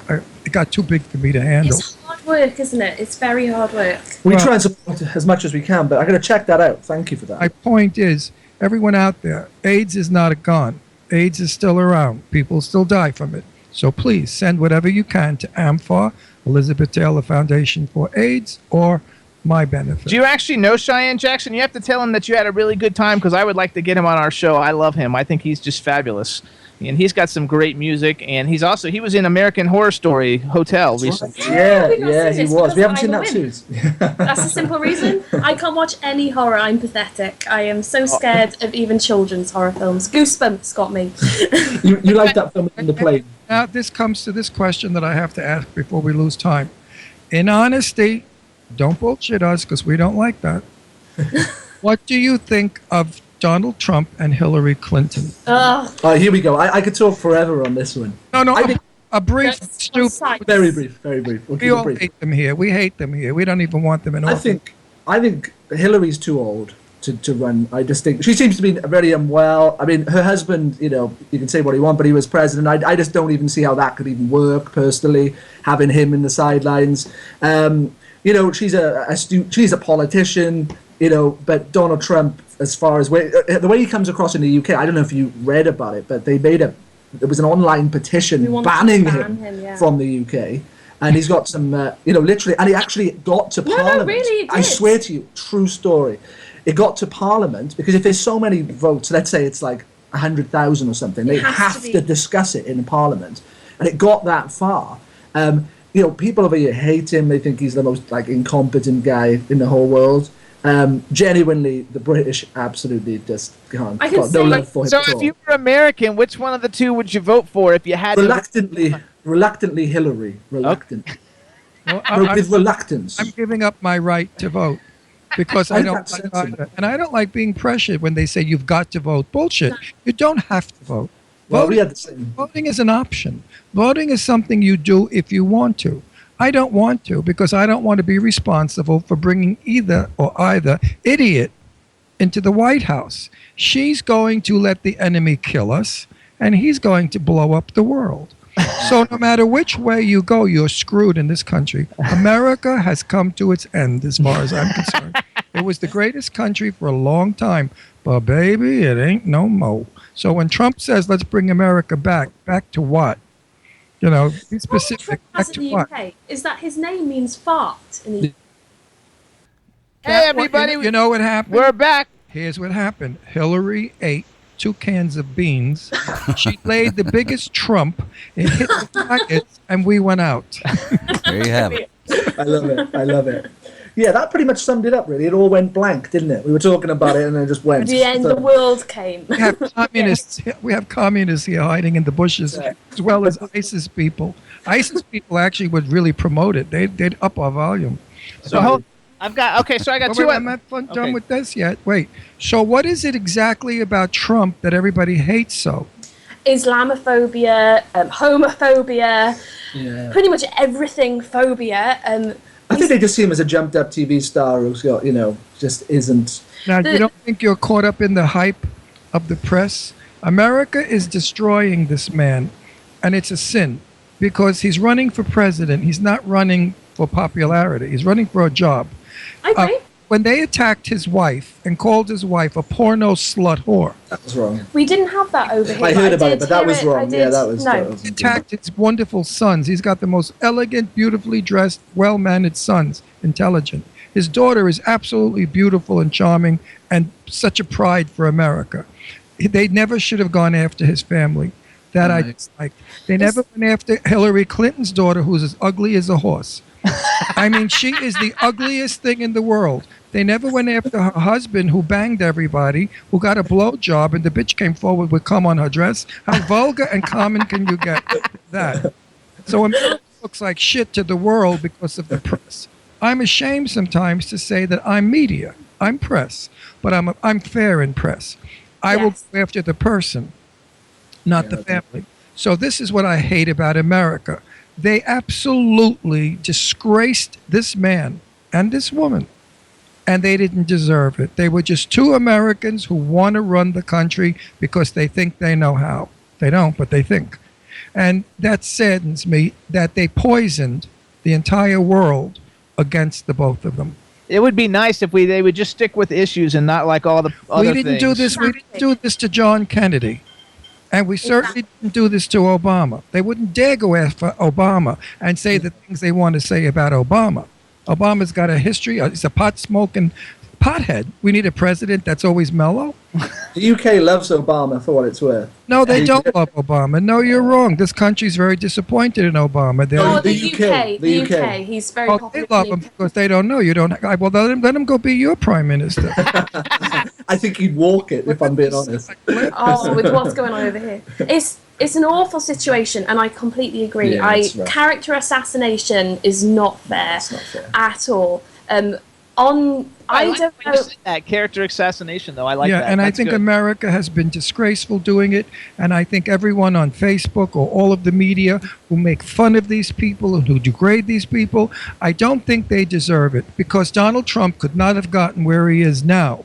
got too big for me to handle. It's hard work, isn't it? It's very hard work. We try and support as much as we can, but I'm going to check that out. Thank you for that. My point is, everyone out there, AIDS is not gone. AIDS is still around. People still die from it. So please send whatever you can to AmFAR, Elizabeth Taylor Foundation for AIDS, or my benefit. Do you actually know Cheyenne Jackson? You have to tell him that you had a really good time because I would like to get him on our show. I love him. I think he's just fabulous. And he's got some great music. And he was in American Horror Story Hotel recently. Yeah, he was. We haven't seen that too. too. That's a simple reason. I can't watch any horror. I'm pathetic. I am so scared of even children's horror films. Goosebumps got me. you like that film in the plane? Now, this comes to this question that I have to ask before we lose time. In honesty, don't bullshit us because we don't like that. What do you think of Donald Trump and Hillary Clinton? Ugh. Oh, here we go. I could talk forever on this one. No, I think- a brief, That's stupid. precise. Very brief. We'll keep We it all brief. hate them here. We hate them here. We don't even want them in I office. think Hillary's too old to run. I just think she seems to be very unwell. I mean, her husband, you can say what you want, but he was president. I just don't even see how that could even work personally, having him in the sidelines. She's she's a politician, but Donald Trump, as far as the way he comes across in the UK, I don't know if you read about it, but there was an online petition We wanted to banning ban him yeah. from the UK. And he's got some, literally, and he actually got to Parliament. really, it I did. swear to you, true story. It got to Parliament because if there's so many votes, let's say it's like 100,000 or something, they has have to to be. discuss it in Parliament. And it got that far. People over here hate him. They think he's the most incompetent guy in the whole world. Genuinely, the British absolutely just can't. I can got no say- love for him So at if all. you were American, which one of the two would you vote for if you had Reluctantly Hillary. Reluctant. Well, With reluctance. I'm giving up my right to vote because I I don't think like that's sensible. either. And I don't like being pressured when they say you've got to vote. Bullshit. You don't have to vote. Well, we Voting, had the same. voting is an option. Voting is something you do if you want to. I don't want to because I don't want to be responsible for bringing either idiot into the White House. She's going to let the enemy kill us, and he's going to blow up the world. So no matter which way you go, you're screwed in this country. America has come to its end as far as I'm concerned. It was the greatest country for a long time, but baby, it ain't no mo. So when Trump says, let's bring America back to what? Be specific. What Trump has Back in to the what? UK is that his name means fart in the UK. Hey, everybody. You know what happened? We're back. Here's what happened. Hillary ate 2 cans of beans. She laid the biggest trump. It hit the pockets, and we went out. There you have it. I love it. Yeah, that pretty much summed it up, really. It all went blank, didn't it? We were talking about it, and then it just went. The end So- of the world came. We have communists. We have communists here hiding in the bushes, as well as ISIS people. ISIS people actually would really promote it. They'd up our volume. So I got Wait, two. I'm not done Okay. with this yet. Wait. So what is it exactly about Trump that everybody hates so? Islamophobia, homophobia, Yeah. pretty much everything phobia. I think they just see him as a jumped-up TV star who's got, just isn't. Now, you don't think you're caught up in the hype of the press? America is destroying this man, and it's a sin because he's running for president. He's not running for popularity. He's running for a job. I agree. When they attacked his wife and called his wife a porno slut whore, That was wrong. We didn't have that over here. I heard about did it, but that hear was it. wrong. Yeah, that was. No. That was attacked his wonderful sons. He's got the most elegant, beautifully dressed, well-mannered sons, intelligent. His daughter is absolutely beautiful and charming and such a pride for America. They never should have gone after his family. That I disliked. They never went after Hillary Clinton's daughter, who's as ugly as a horse. I mean, she is the ugliest thing in the world. They never went after her husband, who banged everybody, who got a blowjob, and the bitch came forward with cum on her dress. How vulgar and common can you get that? So America looks like shit to the world because of the press. I'm ashamed sometimes to say that I'm media. I'm press, but I'm fair in press. I will Yes. go after the person, not the family. So this is what I hate about America. They absolutely disgraced this man and this woman, and they didn't deserve it. They were just 2 Americans who want to run the country because they think they know how. They don't, but they think. And that saddens me that they poisoned the entire world against the both of them. It would be nice if they would just stick with issues and not like all the other We didn't do things. this. We didn't do this to John Kennedy, and we certainly didn't do this to Obama. They wouldn't dare go after Obama and say the things they want to say about Obama. Obama's got a history. He's a pot-smoking pothead. We need a president that's always mellow. The UK loves Obama for what it's worth. No, they don't love Obama. No, you're wrong. This country's very disappointed in Obama. They're, Oh, the the UK, UK. the The UK. UK. He's very oh, popular. they love in him the UK. because they don't know. You don't. Well, let him go be your prime minister. I think he'd walk it, if I'm being honest. Oh, with what's going on over here, it's an awful situation, and I completely agree. Yeah, that's right. Character assassination is not fair, It's not fair. at all. I like don't when know. you say that character assassination, though. I like yeah, that. and I That's think good. America has been disgraceful doing it, and I think everyone on Facebook or all of the media who make fun of these people and who degrade these people, I don't think they deserve it, because Donald Trump could not have gotten where he is now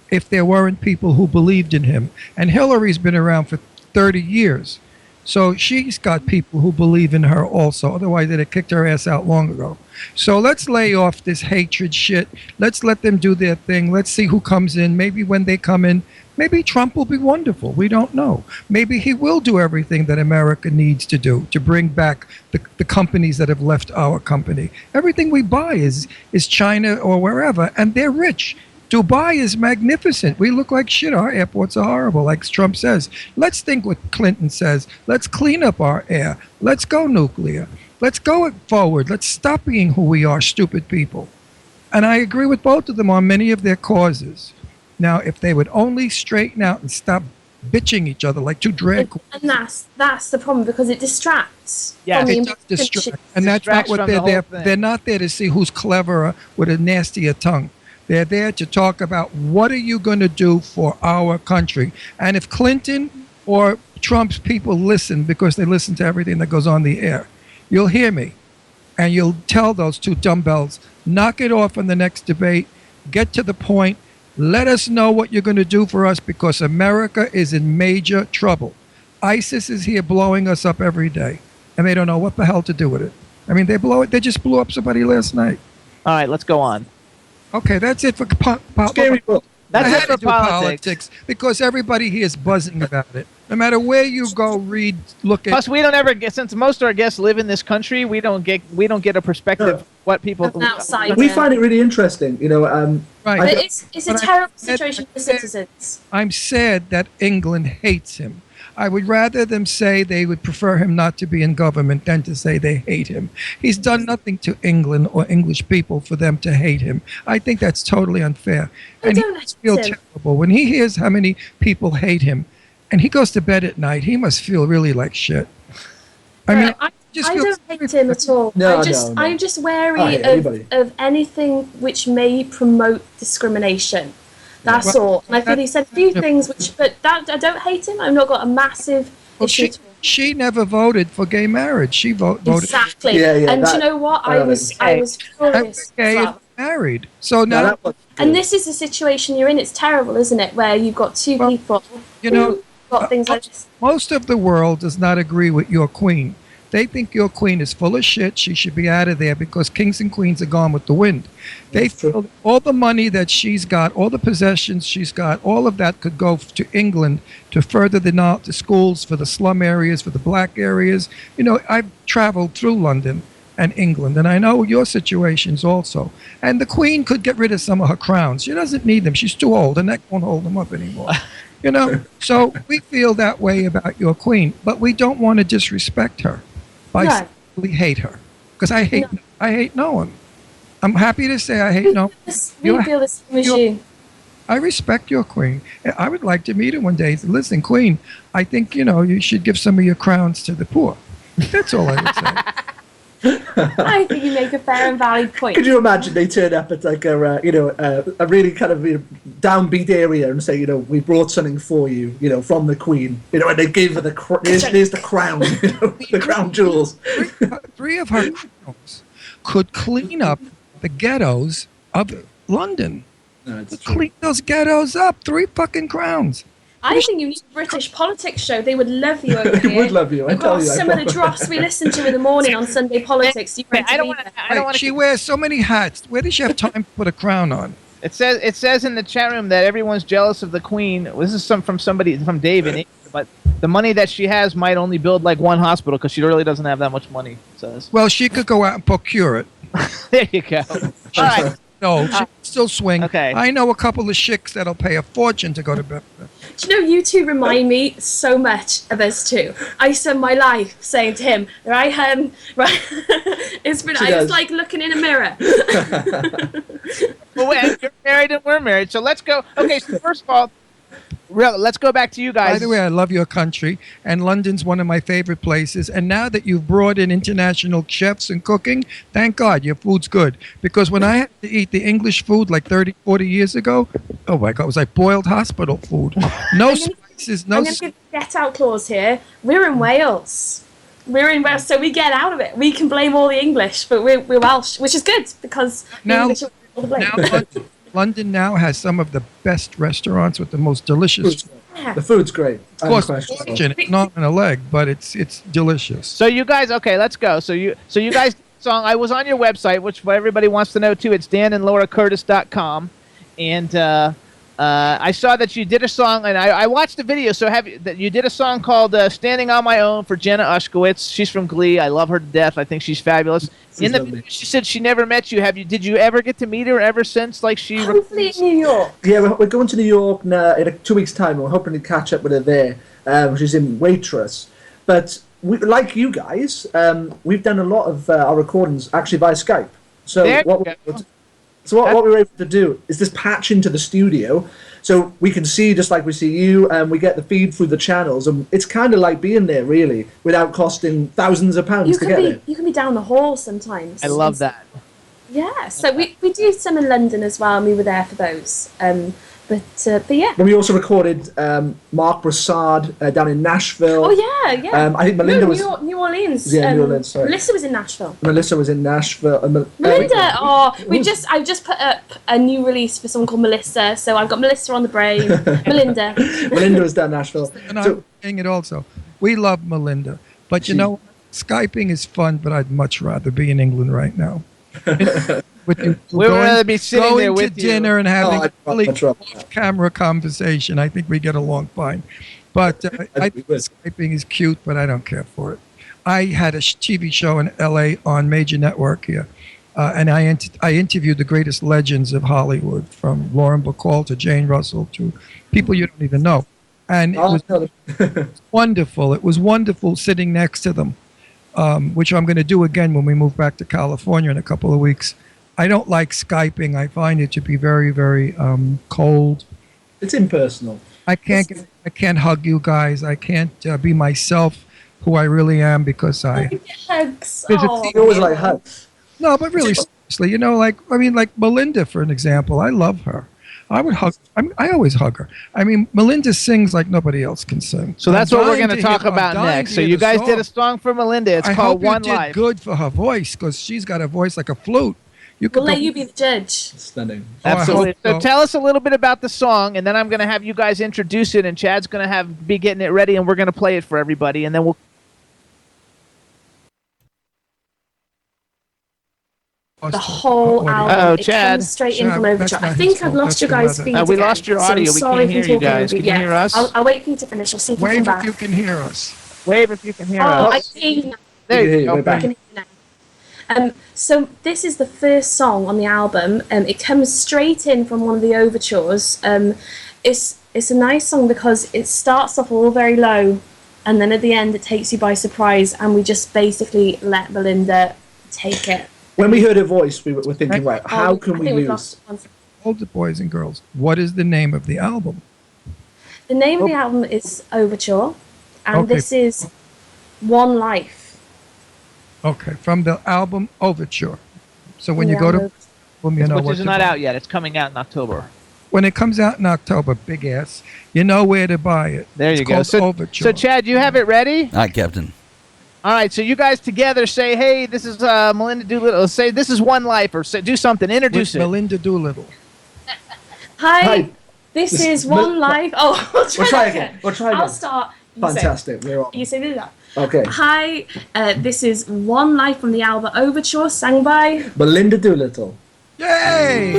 if there weren't people who believed in him. And Hillary's been around for 30 years. So she's got people who believe in her also. Otherwise, they'd have kicked her ass out long ago. So let's lay off this hatred shit. Let's let them do their thing. Let's see who comes in. Maybe when they come in, maybe Trump will be wonderful. We don't know. Maybe he will do everything that America needs to do to bring back the companies that have left our company. Everything we buy is China or wherever, and they're rich. Dubai is magnificent. We look like shit. Our airports are horrible, like Trump says. Let's think what Clinton says. Let's clean up our air. Let's go nuclear. Let's go forward. Let's stop being who we are, stupid people. And I agree with both of them on many of their causes. Now, if they would only straighten out and stop bitching each other like two drag queens. And that's the problem, because it distracts. Yeah, from the It does important distract, shit. and that's not Distracts what from they're the there. whole thing. They're not there to see who's cleverer with a nastier tongue. They're there to talk about what are you going to do for our country. And if Clinton or Trump's people listen, because they listen to everything that goes on the air, you'll hear me, and you'll tell those two dumbbells, knock it off in the next debate, get to the point, let us know what you're going to do for us, because America is in major trouble. ISIS is here blowing us up every day, and they don't know what the hell to do with it. I mean, they just blew up somebody last night. All right, let's go on. Okay, that's it for Scary book. That's I it had for to do politics. because everybody here is buzzing about it. No matter where you go, read, look at. Plus, we don't ever get, since most of our guests live in this country, we don't get a perspective of what people. An outsider. We find it really interesting, Right. But it's a But I- terrible situation for citizens. I'm sad that England hates him. I would rather them say they would prefer him not to be in government than to say they hate him. He's done nothing to England or English people for them to hate him. I think that's totally unfair. I And he don't must feel hate him. terrible when he hears how many people hate him, and he goes to bed at night. He must feel really like shit. I mean, I just I feel don't sorry hate him for at all. No, no. I'm just wary I hate anybody. of anything which may promote discrimination. That's Well, all. And I feel he said a few things which, but that I don't hate him. I've not got a massive Well, issue. she never voted for gay marriage. She voted Exactly. Yeah, yeah, and that- you know what? I was I'm furious. gay and about- married. So Now now, that was And this is the situation you're in. It's terrible, isn't it? Where you've got two Well, people you know, who've got things like this. most of the world does not agree with your queen. They think your queen is full of shit. She should be out of there because kings and queens are gone with the wind. They That's true. feel all the money that she's got, all the possessions she's got, all of that could go to England to further the schools for the slum areas, for the black areas. You know, I've traveled through London and England, and I know your situations also. And the queen could get rid of some of her crowns. She doesn't need them. She's too old. Her neck won't hold them up anymore. You know, so we feel that way about your queen, but we don't want to disrespect her by No. simply hate her, because I hate no one. I'm happy to say I hate no one. We feel the same as you're- you. I respect your queen. I would like to meet her one day. Listen, queen, I think, you should give some of your crowns to the poor. That's all I would say. I think you make a fair and valid point. Could you imagine they turn up at like a really kind of downbeat area and say, we brought something for you, from the Queen, and they gave her there's the crown, the crown jewels. Three of her crowns could clean up the ghettos of London. No, it's Clean those ghettos up. 3 fucking crowns. I think you need a British politics show. They would love you over They here. would love you, I tell you. Some of the dross we listen to in the morning on Sunday politics. You I don't want want to. I Right, don't want she to. wears so many hats. Where does she have time to put a crown on? It says in the chat room that everyone's jealous of the queen. This is from Dave in England, but the money that she has might only build like one hospital because she really doesn't have that much money. It says. Well, she could go out and procure it. There you go. All right. No, she can still swing. Okay. I know a couple of chicks that'll pay a fortune to go to bed. Do you know, you two remind me so much of us two. I spend my life saying to him, right, right. It's been, I was like looking in a mirror. Well, wait, you're married and we're married, so let's go. Okay, so first of all, let's go back to you guys. By the way, I love your country, and London's one of my favorite places. And now that you've brought in international chefs and cooking, thank God your food's good. Because when I had to eat the English food like 30, 40 years ago, oh my God, it was like boiled hospital food. No spices, no... I'm going to give a get-out clause here. We're in Wales. We're in Wales, so we get out of it. We can blame all the English, but we're Welsh, which is good, because Now- the English are all the blame. Now, London now has some of the best restaurants with the most delicious food. The food's great. Of course, it's fortune, it's not in a leg, but it's delicious. So you guys, okay, let's go. So you guys song. I was on your website, which everybody wants to know too. It's danandlauracurtis.com, and I saw that you did a song, and I watched the video. So you did a song called "Standing on My Own" for Jenna Ushkowitz. She's from Glee. I love her to death. I think she's fabulous. In the video, she said she never met you. Did you ever get to meet her ever since? Like she. Hopefully in New York. Yeah, we're going to New York now in 2 weeks' time. We're hoping to catch up with her there. She's in Waitress. But like you guys, we've done a lot of our recordings actually via Skype. So what we were able to do is just patch into the studio, so we can see just like we see you, and we get the feed through the channels, and it's kind of like being there really, without costing thousands of pounds to get there. You can be down the hall sometimes. I love that. Yeah, so we do some in London as well, and we were there for those. But yeah. And we also recorded Mark Broussard down in Nashville. Oh yeah. I think Melinda was New Orleans. Yeah, New Orleans. Sorry. Melissa was in Nashville. Melissa was in Nashville. Melinda, I've just put up a new release for someone called Melissa, so I've got Melissa on the brain. Melinda. Melinda was down in Nashville. And I'm saying it also. We love Melinda, but you know, Skyping is fun, but I'd much rather be in England right now. With you, We'd rather be sitting there with to dinner and having a really much rather. camera conversation. I think we get along fine. But I think Skyping is cute, but I don't care for it. I had a TV show in LA on major network here, and I interviewed the greatest legends of Hollywood, from Lauren Bacall to Jane Russell to people you don't even know. And it was wonderful. It was wonderful sitting next to them, which I'm going to do again when we move back to California in a couple of weeks. I don't like Skyping. I find it to be very, very cold. It's impersonal. I can't hug you guys. I can't be myself, who I really am, because Hugs. You always like hugs. No, but really seriously, like Melinda, for an example. I love her. I would hug. I always hug her. I mean, Melinda sings like nobody else can sing. So that's what we're going to talk about next. So you guys did a song for Melinda. It's called One Life. I hope you did good for her voice, because she's got a voice like a flute. We'll let you be the judge. Stunning. Absolutely. So tell us a little bit about the song, and then I'm going to have you guys introduce it, and Chad's going to be getting it ready, and we're going to play it for everybody, and then we'll. The whole album. It Chad. comes straight in from Overture. I think I've lost your guys' feed We again, lost your so audio. I'm We sorry can't hear for you talking guys. over Can you hear us? I'll wait for you to finish. I'll see if I Wave come if back. you can hear us. Wave if you can hear I us. can hear you now. There you We're go. back. I can hear you now. So this is the first song on the album. It comes straight in from one of the overtures. It's a nice song because it starts off all very low, and then at the end it takes you by surprise, and we just basically let Melinda take it. When we heard her voice, we were thinking, right, how can we use... Hold it, boys and girls. What is the name of the album? The name of the album is Overture, and Okay. this is One Life. Okay, from the album Overture. So when Yeah, you go to Overture. album, you know Which what is to not buy. out yet. It's coming out in October. When it comes out in October, big ass, you know where to buy it. There It's you go. called Overture. So Chad, you have it ready? All right, Captain. All right. So you guys together say, "Hey, this is Melinda Doolittle." Say, "This is One Life," or say, do something. Introduce With it. Melinda Doolittle. Hi, this is One Life. Oh, we'll try again. We'll try again. I'll start. You say. Fantastic. We're on. You say this. Okay. Hi, this is One Life from the album Overture, sang by Melinda Doolittle. Yay!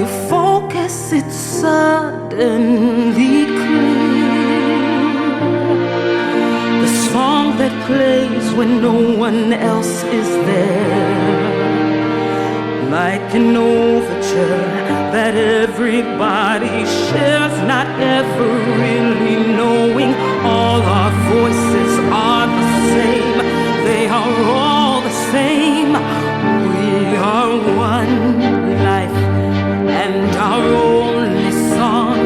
you focus, it's suddenly clear. The song that plays when no one else is there, like an overture that everybody shares, not ever really knowing all our voices are the same. They are all the same. We are one life, and our only song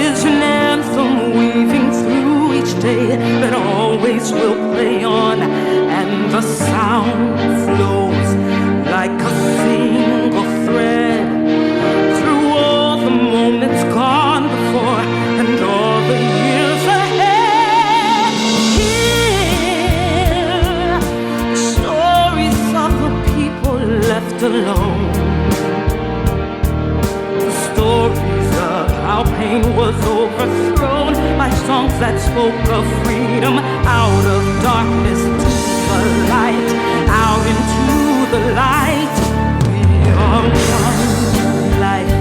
is an anthem weaving through each day that always will play on, and the sound flows like a single thread through all the moments gone before and all the years ahead. Here, stories of the people left alone, the stories of how pain was overthrown by songs that spoke of freedom, out of darkness to the light, out into the light. We are one life,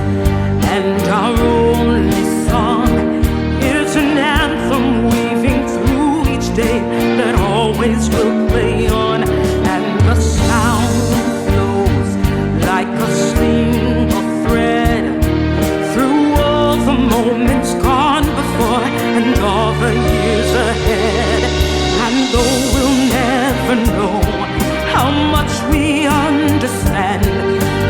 and our only song is an anthem weaving through each day that always will play on, and the sound flows like a single thread through all the moments gone before and all the years ahead. And though we'll never know how much we understand,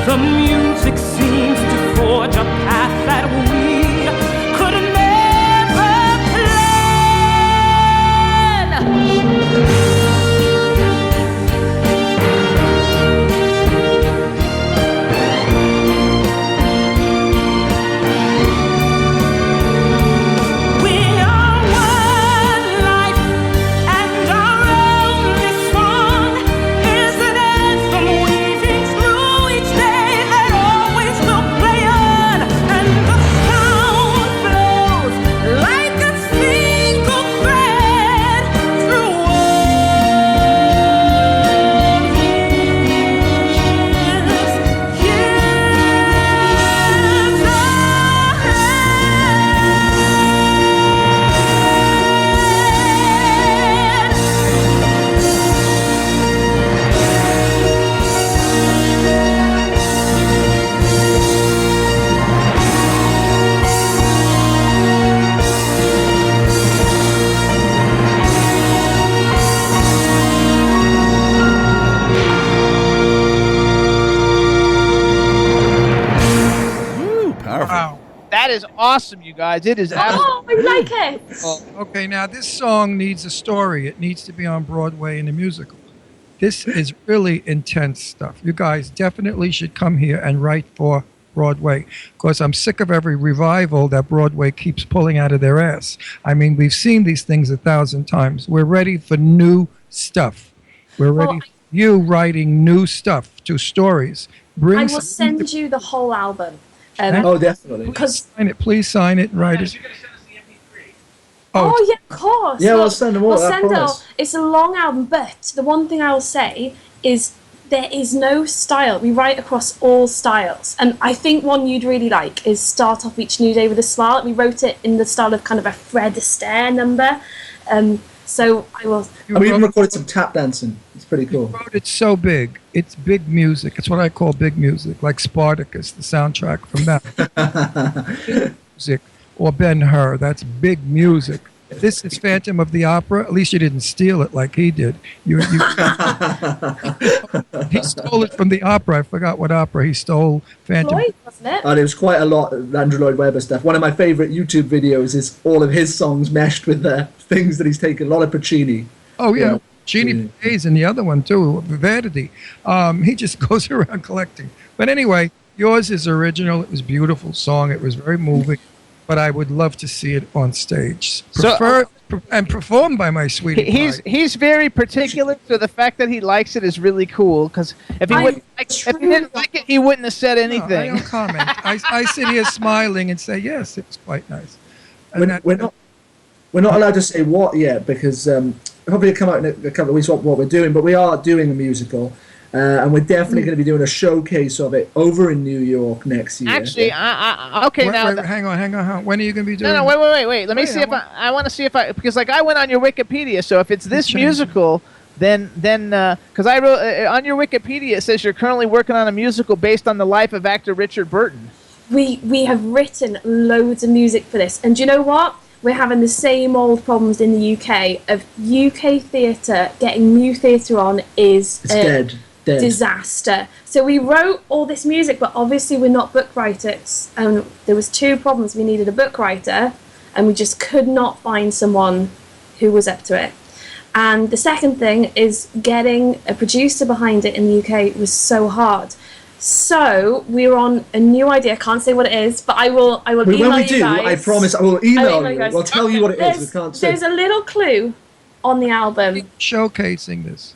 the music seems to forge a path that we could never plan. We are one life, and our only song is an anthem weaving through each day that always will play on, and the sound flows like a single thread through all years Woo, powerful. Wow. That is awesome, you guys. It is absolutely. Oh, I like it. Okay, now this song needs a story. It needs to be on Broadway in a musical. This is really intense stuff. You guys definitely should come here and write for Broadway, because I'm sick of every revival that Broadway keeps pulling out of their ass. I mean, we've seen these things 1,000 times. We're ready for new stuff. We're ready for you writing new stuff to stories. Bring I will some- send you the whole album. Oh, definitely. Because Sign it, please sign it and write it. oh yeah, of course. Yeah, we'll send them all, We'll I send it all. promise. It's a long album, but the one thing I will say is there is no style. We write across all styles, and I think one you'd really like is "Start Off Each New Day with a Smile." We wrote it in the style of kind of a Fred Astaire number. So I will. And we even recorded some tap dancing. It's pretty cool. Wrote it so big. It's big music. It's what I call big music, like Spartacus, the soundtrack from that. Music, or Ben-Hur. That's big music. This is Phantom of the Opera. At least you didn't steal it like he did. He stole it from the opera. I forgot what opera he stole. Phantom. Floyd, wasn't it? And it was quite a lot of Andrew Lloyd Webber stuff. One of my favourite YouTube videos is all of his songs meshed with things that he's taken. A lot of Puccini. Oh yeah, Yeah. Genie Days and the other one too, Verdi. He just goes around collecting. But anyway, yours is original. It was a beautiful song. It was very moving. But I would love to see it on stage. And performed by my sweetie pie. He's very particular, so the fact that he likes it is really cool. Because if he didn't like it, he wouldn't have said No, anything. I don't comment. I sit here smiling and say, yes, it was quite nice. And We're not allowed to say what yet because hopefully it'll come out in a couple of weeks what we're doing. But we are doing a musical, And we're definitely going to be doing a showcase of it over in New York next year. Actually, okay, Wait, now. hang on. When are you going to be doing? No, wait. Let me see if I want to see if because like I went on your Wikipedia. So if it's this musical, then because I wrote on your Wikipedia it says you're currently working on a musical based on the life of actor Richard Burton. We have written loads of music for this, and do you know what? We're having the same old problems in the UK of UK theatre getting new theatre on is It's dead. Disaster. So we wrote all this music, but obviously we're not book writers, and there was two problems. We needed a book writer, and we just could not find someone who was up to it. And the second thing is getting a producer behind it in the UK was so hard. So we're on a new idea. I can't say what it is, but I will email you guys. When we do, I promise I will email you. guys. I'll tell you what it is. We can't say. There's a little clue on the album. Showcasing this.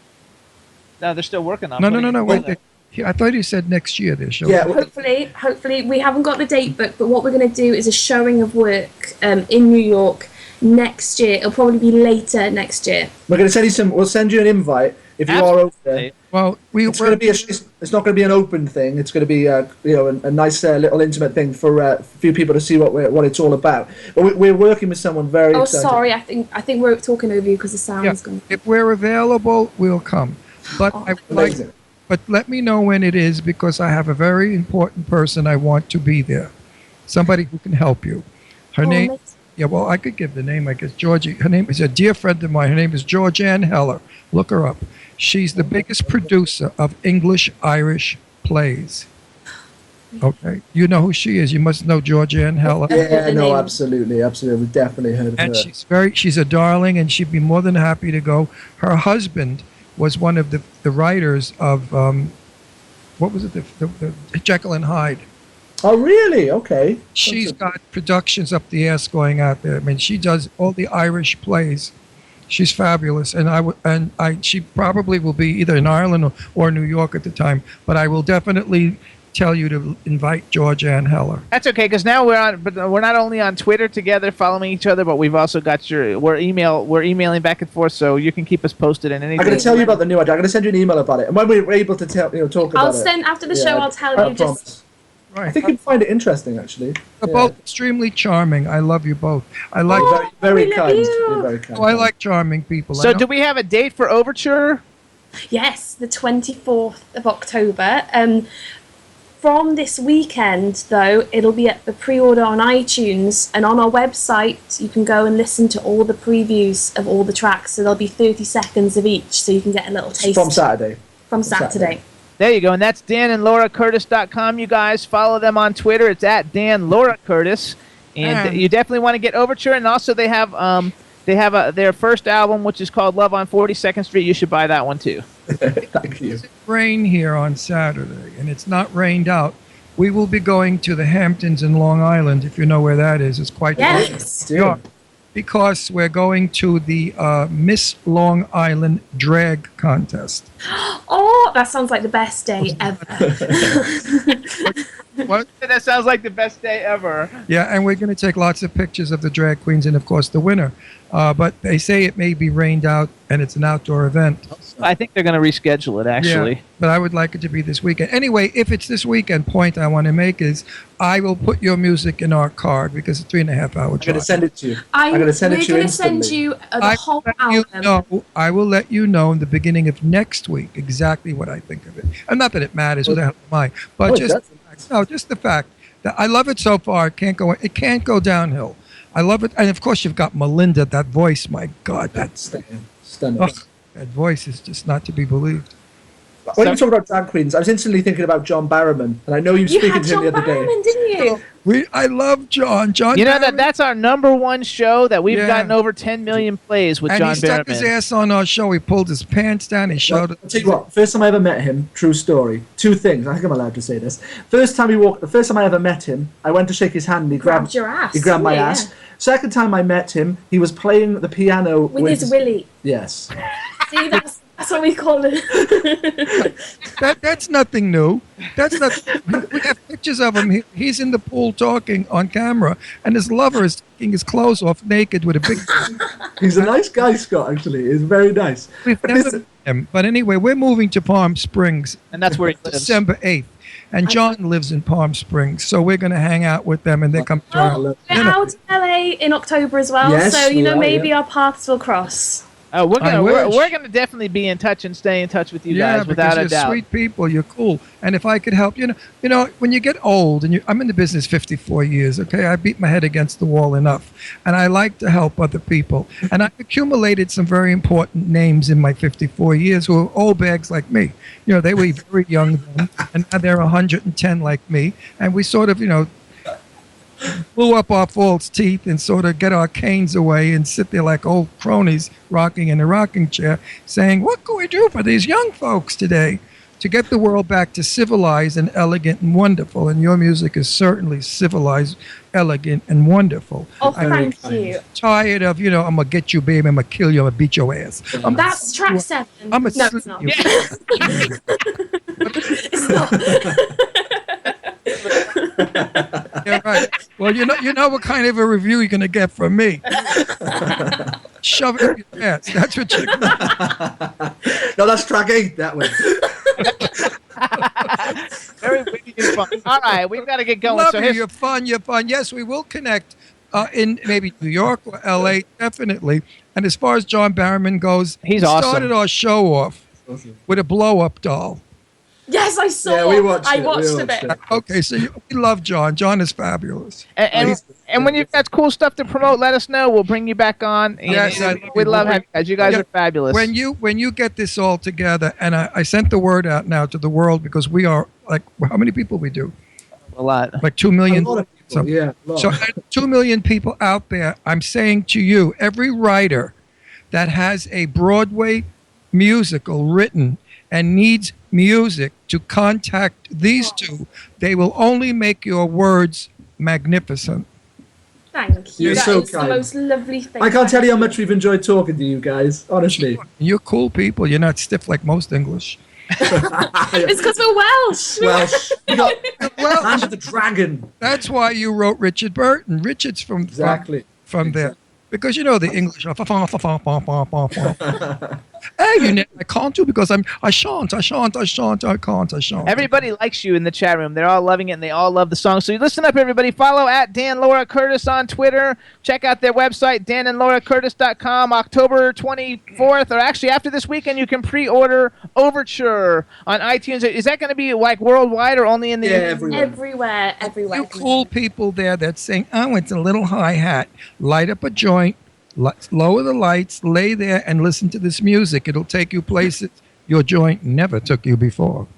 No, they're still working on. No. Wait. I thought you said next year they're showing. Yeah. Hopefully, we haven't got the date booked, but what we're going to do is a showing of work in New York next year. It'll probably be later next year. We're going to send you some. We'll send you an invite if you are over there. Well, it's going to be it's not going to be an open thing. It's going to be a nice little intimate thing for a few people to see what it's all about. But we're working with someone very. Oh, excited. sorry, I think we're talking over you because the sound's gone. If we're available, we'll come. But but let me know when it is, because I have a very important person I want to be there. Somebody who can help you. Her name. Yeah, well, I could give the name, I guess. Georgie. Her name is a dear friend of mine. Her name is Georgianne Heller. Look her up. She's the biggest producer of English-Irish plays. Okay. You know who she is. You must know Georgianne Heller. Yeah, no, absolutely. We've definitely heard of her. And she's a darling, and she'd be more than happy to go. Her husband was one of the writers of, what was it, the Jekyll and Hyde. Oh, really? Okay. She's got productions up the ass going out there. I mean, she does all the Irish plays. She's fabulous, and she probably will be either in Ireland or New York at the time. But I will definitely tell you to invite Georgianne Heller. That's okay, because now we're not only on Twitter together following each other, but we've also got we're emailing back and forth, so you can keep us posted on anything. I'm going to tell you about the new idea. I'm going to send you an email about it, and when we're able to talk about it. I'll send after the show. I'll tell you just. Right. I think you'd find it interesting, actually. They're both extremely charming. I love you both. I like very kind. You're very kind. I like charming people. So, do we have a date for Overture? Yes, the 24th of October. From this weekend, though, it'll be at the pre-order on iTunes, and on our website you can go and listen to all the previews of all the tracks. So there'll be 30 seconds of each, so you can get a little taste. From Saturday. From Saturday. There you go, and that's danandlauracurtis.com. You guys follow them on Twitter. It's at danlauracurtis, and you definitely want to get Overture. And also they have their first album, which is called Love on 42nd Street. You should buy that one too. Thank you. It's rain here on Saturday, and it's not rained out. We will be going to the Hamptons in Long Island, if you know where that is. It's quite yes. Yeah, because we're going to the Miss Long Island drag contest. Oh, that sounds like the best day ever. What? That sounds like the best day ever. Yeah, and we're going to take lots of pictures of the drag queens and, of course, the winner. But they say it may be rained out, and it's an outdoor event. I think they're going to reschedule it, actually. Yeah, but I would like it to be this weekend. Anyway, if it's this weekend, point I want to make is I will put your music in our card, because it's a 3.5 hour drive. I'm going to send it to you. I'm going to send it to you instantly. We're going to send you the whole album. I will let you know in the beginning of next week exactly what I think of it. And not that it matters, who the hell am I? But just the fact that I love it so far. It can't go downhill. I love it. And of course you've got Melinda, that voice, my God, that's stunning. That voice is just not to be believed. When you talk about drag queens, I was instantly thinking about John Barrowman, and I know you speaking to him the other day. Barrowman, didn't you? I love John. You know that's our #1 show that we've gotten over 10 million plays with John Barrowman. And he stuck his ass on our show. He pulled his pants down. He showed. I'll tell you what. First time I ever met him, true story. Two things. I think I'm allowed to say this. The first time I ever met him, I went to shake his hand. And he grabbed your ass. He grabbed my ass. Yeah. Second time I met him, he was playing the piano with his willy. Yes. See, that's what we call it. That's nothing new. That's not. We have pictures of him. He's in the pool talking on camera, and his lover is taking his clothes off naked with a big. He's a nice guy, Scott. Actually, he's very nice. We've But never listen- met him. But anyway, we're moving to Palm Springs. And that's where he lives. December 8th. And John lives in Palm Springs, so we're going to hang out with them, and they come to our We're dinner. out in LA in October as well, Yes, so we are, maybe our paths will cross. Oh, we're wish. gonna definitely be in touch and stay in touch with you Yeah, guys because without a you're doubt. sweet people. You're cool. And if I could help, you know, when you get old, and I'm in the business 54 years. Okay, I beat my head against the wall enough, and I like to help other people. And I've accumulated some very important names in my 54 years who are old bags like me. You know, they were very young then, and now they're 110 like me. And we sort of, blew up our false teeth and sort of get our canes away and sit there like old cronies rocking in a rocking chair saying, what can we do for these young folks today to get the world back to civilized and elegant and wonderful? And your music is certainly civilized, elegant, and wonderful. Oh, I'm thank you. tired of, I'm going to get you, baby, I'm going to kill you, I'm going to beat your ass. That's track 7. I'm a no, it's not. It's not. Yeah, right. Well, you know what kind of a review you're going to get from me. Shove it up your ass. That's what you. No, that's track 8. That one. Very witty and fun. All right, we've got to get going. Love So you. here's- You're fun. You're fun. Yes, we will connect in maybe New York or L.A. Definitely. And as far as John Barrowman goes, He's he awesome. started our show off with a blow-up doll. Yes, I saw. Yeah, we watched I it. We watched a watched bit. it. Okay, so we love John. John is fabulous. and when you've got cool stuff to promote, let us know. We'll bring you back on. And Yes, we'd love having you guys. You guys Yeah, are fabulous. When you get this all together, and I sent the word out now to the world because we are like, how many people we do? a lot. Like 2 million. A lot of people, yeah. a lot. So 2 million people out there, I'm saying to you, every writer that has a Broadway musical written and needs music to contact these two, they will only make your words magnificent. Thank you. You're That so is kind. the most lovely thing. I can't tell you how much we've enjoyed talking to you guys, honestly. You're cool people. You're not stiff like most English. It's because we're Welsh. Welsh. You got Land of the Dragon. That's why you wrote Richard Burton. Richard's from Exactly. from there. Because you know the English. Hey, I can't do because I shan't. Everybody likes you in the chat room. They're all loving it, and they all love the song. So listen up, everybody. Follow at Dan Laura Curtis on Twitter. Check out their website, danandlauracurtis.com. October 24th, or actually after this weekend, you can pre-order Overture on iTunes. Is that going to be like worldwide or only in the... Everywhere. You cool people there that sing, oh, it's a little hi-hat. Light up a joint, lower the lights, lay there and listen to this music. It'll take you places your joint never took you before.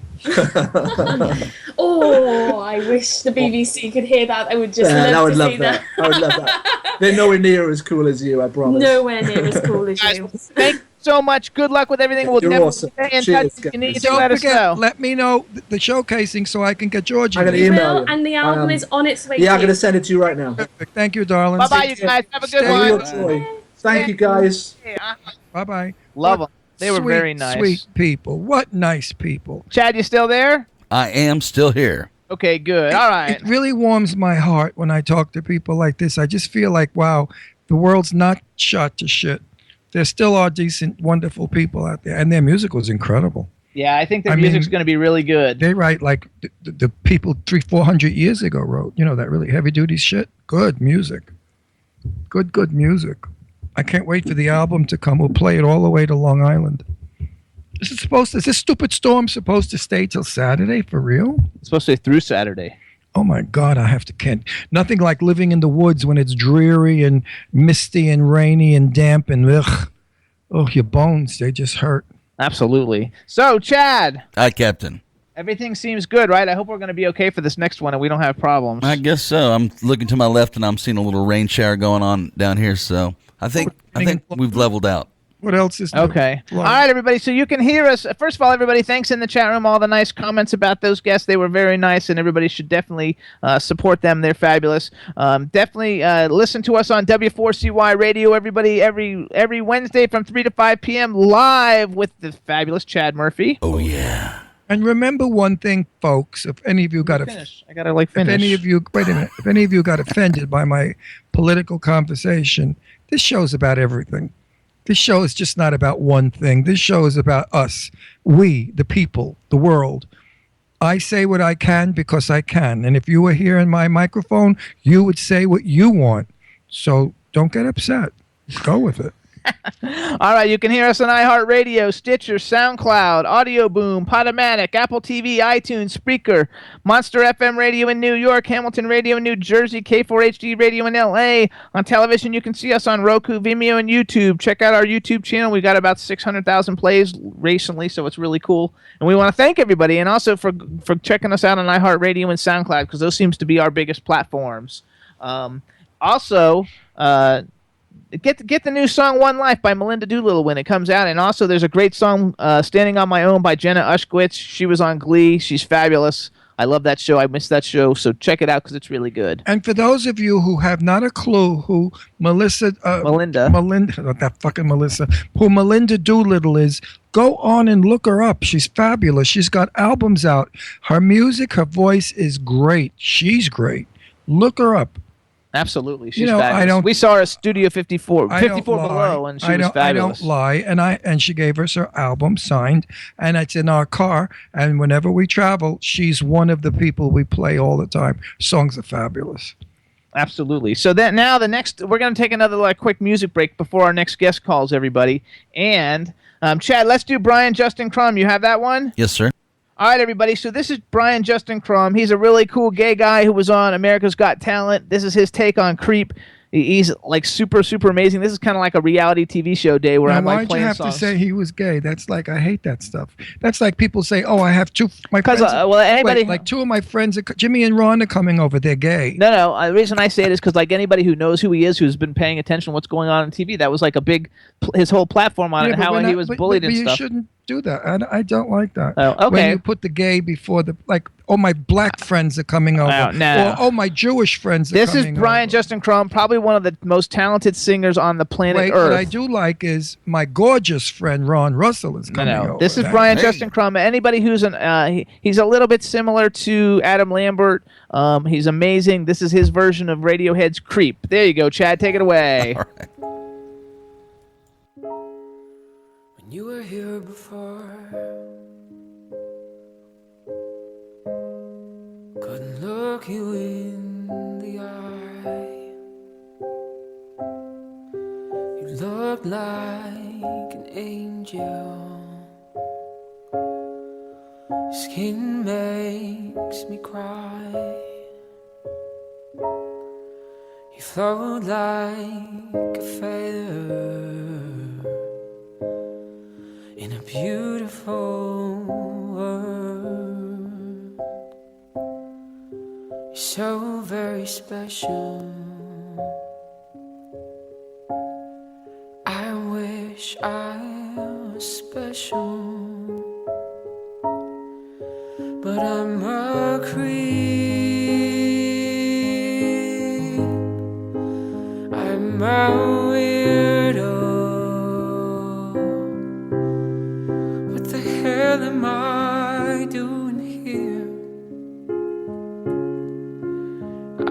Oh, I wish the BBC could hear that. I would just I love would to love see that. that. I would love that. They're nowhere near as cool as you, I promise. Nowhere near as cool as Guys, you. thank you so much. Good luck with everything. We'll You're definitely awesome. stay in Cheers, touch. If you need guys. to, Don't let us forget, know. let me know the showcasing so I can get Georgie. I'm gonna We email will, you. and the album is on its way. Yeah, I'm to going to you. send it to you right now. Perfect. Thank you, darling. Bye-bye, you guys. Have a good Stay Real one. joy. Thank you, guys. Bye-bye. Love them. They were Sweet, very nice. Sweet people. What nice people. Chad, you still there? I am still here. Okay, good. All right. It really warms my heart when I talk to people like this. I just feel like, wow, the world's not shot to shit. There still are decent, wonderful people out there, and their music was incredible. Yeah, I think their I music's mean, going to be really good. They write like the people 300-400 years ago wrote, that really heavy-duty shit. Good music. Good music. I can't wait for the album to come. We'll play it all the way to Long Island. Is this stupid storm supposed to stay till Saturday for real? It's supposed to be through Saturday. Oh my God, I have to can't. Nothing like living in the woods when it's dreary and misty and rainy and damp and ugh. Oh, your bones, they just hurt. Absolutely. So, Chad, Hi, Captain. everything seems good, right? I hope we're going to be okay for this next one and we don't have problems. I guess so. I'm looking to my left and I'm seeing a little rain shower going on down here. So I think we've leveled out. What else is new? Okay. All right, everybody. So you can hear us. First of all, everybody, thanks in the chat room. All the nice comments about those guests. They were very nice, and everybody should definitely support them. They're fabulous. Definitely listen to us on W4CY Radio, everybody, every Wednesday from 3 to 5 p.m. live with the fabulous Chad Murphy. Oh, yeah. And remember one thing, folks. If any of you got Finish. I gotta finish. If any of you, wait a minute. If any of you got offended by my political conversation, this show's about everything. This show is just not about one thing. This show is about us, we, the people, the world. I say what I can because I can. And if you were here in my microphone, you would say what you want. So don't get upset. Go with it. All right, you can hear us on iHeartRadio, Stitcher, SoundCloud, Audio Boom, Podomatic, Apple TV, iTunes, Spreaker, Monster FM Radio in New York, Hamilton Radio in New Jersey, K4HD Radio in LA. On television, you can see us on Roku, Vimeo, and YouTube. Check out our YouTube channel. We got about 600,000 plays recently, so it's really cool. And we want to thank everybody, and also for checking us out on iHeartRadio and SoundCloud, because those seems to be our biggest platforms. Also, get the new song One Life by Melinda Doolittle when it comes out. And also there's a great song, Standing on My Own by Jenna Ushkowitz. She was on Glee. She's fabulous. I love that show. I missed that show. So check it out because it's really good. And for those of you who have not a clue who Melinda, not that fucking Melissa, who Melinda Doolittle is, go on and look her up. She's fabulous. She's got albums out. Her music, her voice is great. She's great. Look her up. Absolutely, she's fabulous. We saw her at Studio 54 Below, and she was fabulous. I don't lie, and she gave us her album signed, and it's in our car. And whenever we travel, she's one of the people we play all the time. Songs are fabulous. Absolutely. So that now we're going to take another quick music break before our next guest calls everybody. And Chad, let's do Brian Justin Crum. You have that one? Yes, sir. All right, everybody. So this is Brian Justin Crum. He's a really cool gay guy who was on America's Got Talent. This is his take on Creep. He's super, super amazing. This is kind of like a reality TV show day where I'm like playing songs. Why'd you have to say he was gay? That's like, I hate that stuff. That's like people say, oh, I have two, my friends. Like two of my friends, Jimmy and Ron are coming over. They're gay. No. The reason I say it is because like anybody who knows who he is, who's been paying attention to what's going on TV, that was like a big, his whole platform on it, how he was bullied and stuff. You shouldn't do that. I don't like that. Oh, okay. When you put the gay before the, like, oh, my black friends are coming over. No. Or, oh, my Jewish friends are coming over. This is Brian Justin Crum, probably one of the most talented singers on the planet Earth. What I do like is my gorgeous friend Ron Russell is coming over. This is Brian Justin Crum. Anybody who's he's a little bit similar to Adam Lambert. He's amazing. This is his version of Radiohead's Creep. There you go, Chad. Take it away. All right. When you were here before, couldn't look you in the eye. You looked like an angel. Your skin makes me cry. You float like a feather in a beautiful world. You're so very special. I wish I was special, but I'm a creep. I'm a weirdo. What the hell am I doing here?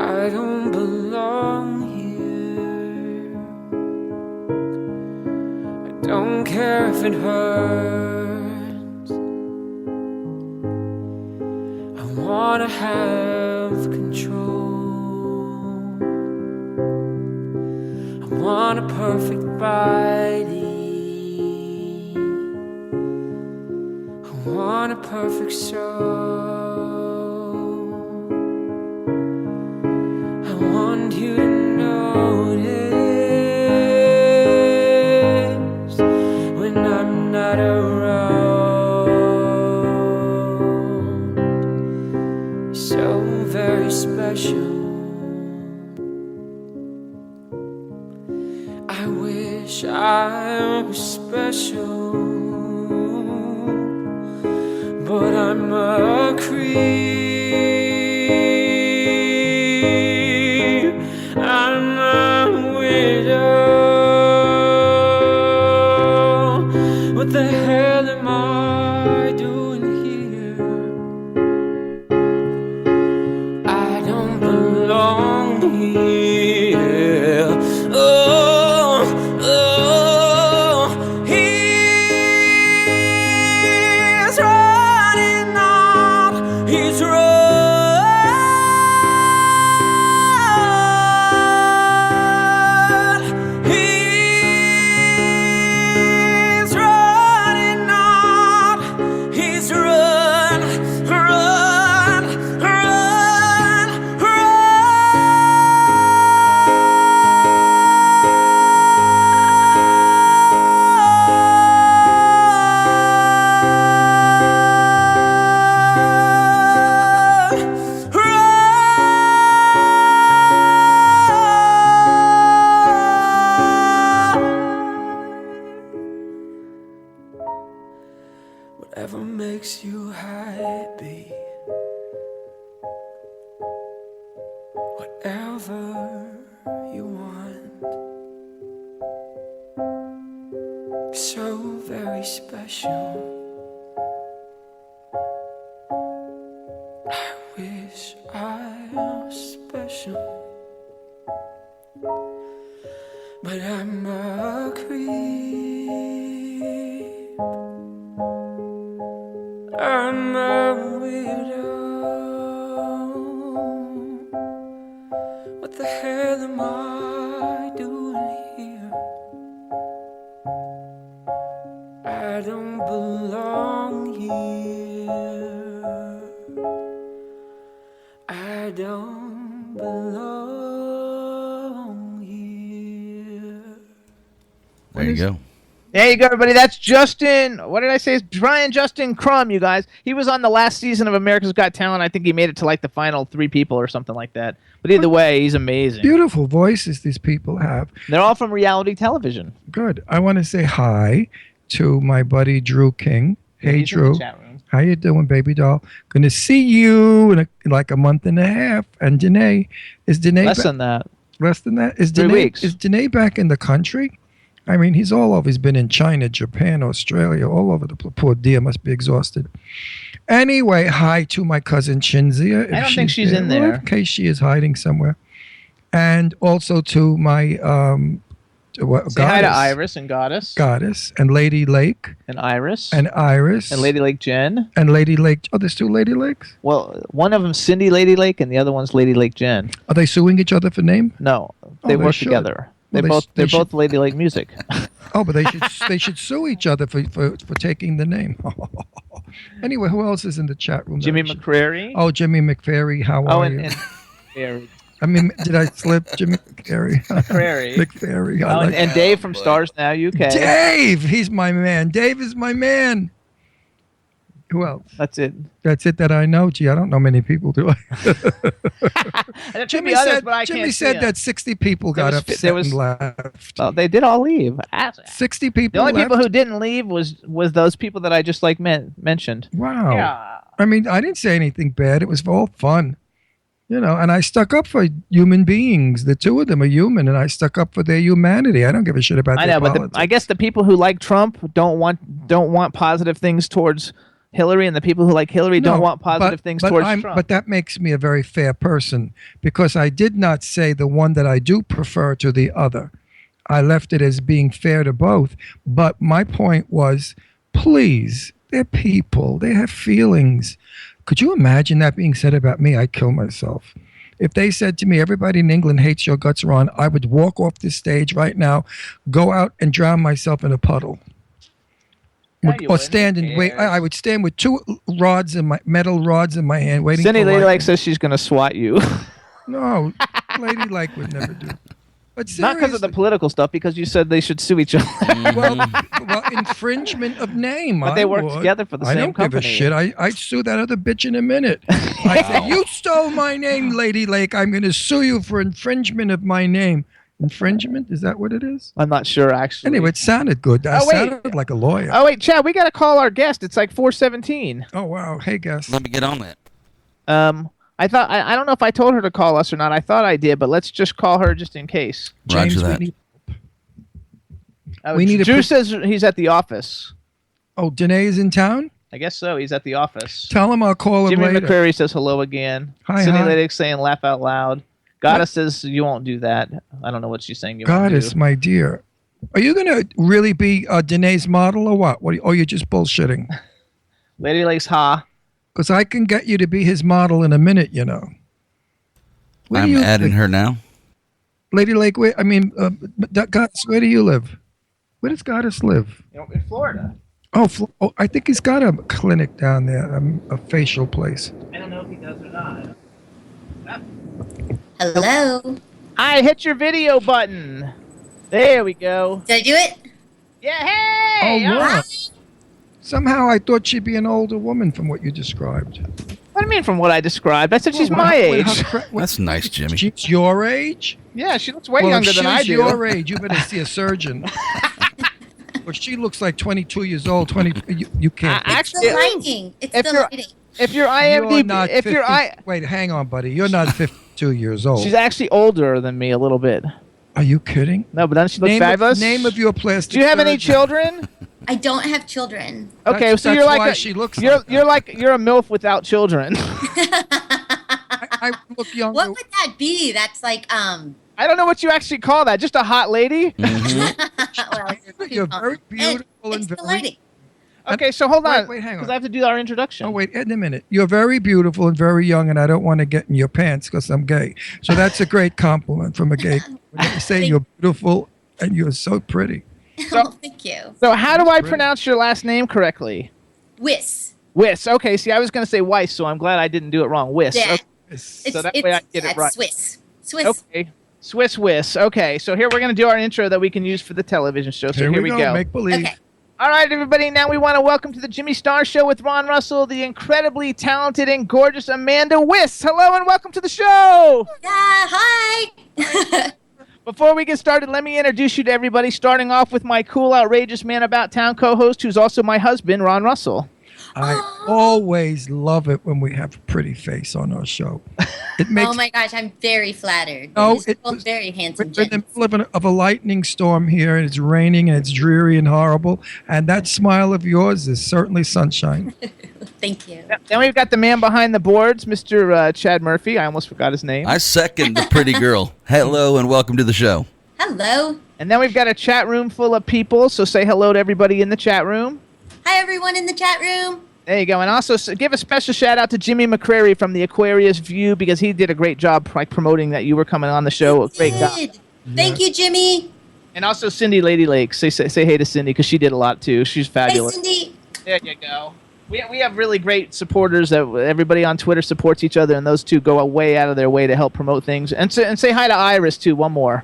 I don't belong here. I don't care if it hurts. I wanna have control. I want a perfect body. I want a perfect soul. I want you to notice when I'm not around. You're so very special. I wish I was special, but I'm a creep. I'm a widow. What the hell am I doing here? Whatever makes you happy, whatever you want, so very special. I wish I was special, but I'm a creep. I'm a weirdo. What the hell am I doing here? I don't belong here. I don't belong here. There you go. There you go, everybody. That's Justin. What did I say? It's Brian Justin Crum, you guys. He was on the last season of America's Got Talent. I think he made it to like the final 3 people or something like that. But either way, he's amazing. Beautiful voices these people have. They're all from reality television. Good. I want to say hi to my buddy Drew King. Hey, He's in the Drew. chat room. How you doing, baby doll? Going to see you in like a month and a half. And Danae, is Danae Less than that. less than that? Is 3 Danae, weeks. is Danae back in the country? I mean, he's all over. He's been in China, Japan, Australia, all over the place. Poor dear, must be exhausted. Anyway, hi to my cousin Chinzia. I don't think she's in there. Well, in case she is hiding somewhere. And also to my Say hi to Iris and Goddess and Lady Lake and Iris and Iris and Lady Lake Jen. and Lady Lake. Oh, there's 2 Lady Lakes? Well, one of them's Cindy Lady Lake and the other one's Lady Lake Jen. Are they suing each other for name? No, they they work should. together. Well, They're they should- both Lady Lake Music. Oh, but they should sue each other for taking the name. Anyway, who else is in the chat room? Jimmy McCrary. Oh, Jimmy McFerry. How are you? and Mary. I mean, did I slip? Jimmy McFerry. McCrary. McFerry. I Oh, like and Dave from Stars Now UK. Dave. He's my man. Dave is my man. Who else? That's it. That's it that I know. Gee, I don't know many people, do I? There could Jimmy be others, said, but I Jimmy can't see said them. that 60 people got was- upset there was- and left. Oh, they did all leave. 60 people The only left? people who didn't leave was those people that I just mentioned. Wow. Yeah. I mean, I didn't say anything bad. It was all fun. You know, and I stuck up for human beings. The 2 of them are human, and I stuck up for their humanity. I don't give a shit about I their know, but politics. I guess the people who like Trump don't want positive things towards Hillary, and the people who like Hillary don't want positive things towards Trump. But that makes me a very fair person because I did not say the one that I do prefer to the other. I left it as being fair to both. But my point was, please, they're people. They have feelings. Could you imagine that being said about me? I'd kill myself. If they said to me, everybody in England hates your guts, Ron, I would walk off this stage right now, go out and drown myself in a puddle. No, you Or wouldn't. stand and Who wait. cares? I would stand with 2 metal rods in my hand, waiting Cindy for Lady lightning. Lake says she's going to swat you. No, Lady Lake would never do. But Not because of the political stuff, because you said they should sue each other. well, infringement of name. But they I work would. together for the I same don't give company. a shit. I'd sue that other bitch in a minute. I say, you stole my name, Lady Lake. I'm going to sue you for infringement of my name. Infringement? Is that what it is? I'm not sure, actually. Anyway, it sounded good. I Oh, wait. sounded like a lawyer. Oh, wait, Chad, we got to call our guest. It's like 4:17. Oh, wow. Hey, guest. Let me get on that. I thought I don't know if I told her to call us or not. I thought I did, but let's just call her just in case. Roger James, that. We need a Drew pre- says he's at the office. Oh, Danae is in town? I guess so. He's at the office. Tell him I'll call him Jimmy later. McCrary says hello again. Hi, Cindy hi. Lady saying laugh out loud. Goddess says you won't do that. I don't know what she's saying. You won't Goddess, do. my dear. Are you going to really be Danae's model or what? Or you're just bullshitting? Lady Lake's ha. Because I can get you to be his model in a minute, you know. Where do I'm you adding live? her now. Lady Lake, Goddess, where do you live? Where does Goddess live? In Florida. Oh, I think he's got a clinic down there, a facial place. I don't know if he does or not. Hello. I hit your video button. There we go. Did I do it? Yeah, hey! Oh, all wow. right. Somehow I thought she'd be an older woman from what you described. What do you mean from what I described? I said she's Well, my what- age. That's nice, Jimmy. She's your age? Yeah, she looks way Well, younger if than I she's do. your age, you better see a surgeon. But she looks like 22 years old. You can't. It's the lighting. It's the lighting. If you're You're IMDb, not if 50, you're wait, hang on, buddy. You're not 52 years old. she's actually older than me a little bit. Are you kidding? No, but doesn't she look fabulous? Name of your plastic. Do you have any surgeon. children? I don't have children. Okay, That's- so you're that's like why she looks you're like that. you're a MILF without children. I look younger. What would that be? That's like I don't know what you actually call that. Just a hot lady? well, You're very beautiful and it's the very. lighting. Okay, so hold on. Wait, hang on. Because I have to do our introduction. Oh wait, in a minute. You're very beautiful and very young, and I don't want to get in your pants because I'm gay. So that's a great compliment from a gay. When they say you're beautiful and you're so pretty. Oh, thank you. So how do I pronounce your last name correctly? Wyss. Wyss. Okay, see, I was going to say Weiss, so I'm glad I didn't do it wrong. Wyss. Yeah. Okay. So that way I get it right. Swiss. Swiss. Okay. Swiss Wyss. Okay, so here we're going to do our intro that we can use for the television show. So here we go. Make believe. Okay. All right, everybody. Now we want to welcome to the Jimmy Star Show with Ron Russell, the incredibly talented and gorgeous Amanda Wyss. Hello and welcome to the show. Yeah, hi. Before we get started, let me introduce you to everybody, starting off with my cool, outrageous man about town co-host, who's also my husband, Ron Russell. I always love it when we have a pretty face on our show. It makes. Oh my gosh, I'm very flattered. No, You're both very handsome We're in the gents. middle of a lightning storm here, and it's raining, and it's dreary and horrible. And that smile of yours is certainly sunshine. Thank you. Then we've got the man behind the boards, Mr. Chad Murphy. I almost forgot his name. I second the pretty girl. Hello and welcome to the show. Hello. And then we've got a chat room full of people, so say hello to everybody in the chat room. Hi, everyone in the chat room. There you go. And also give a special shout out to Jimmy McCrary from the Aquarius View, because he did a great job promoting that you were coming on the show. A great guy. Thank you, Jimmy. And also Cindy Lady Lakes. Say hey to Cindy, because she did a lot too. She's Hey, fabulous. Cindy. There you go. We have really great supporters. That everybody on Twitter supports each other, and those two go way out of their way to help promote things. And say hi to Iris too. One more.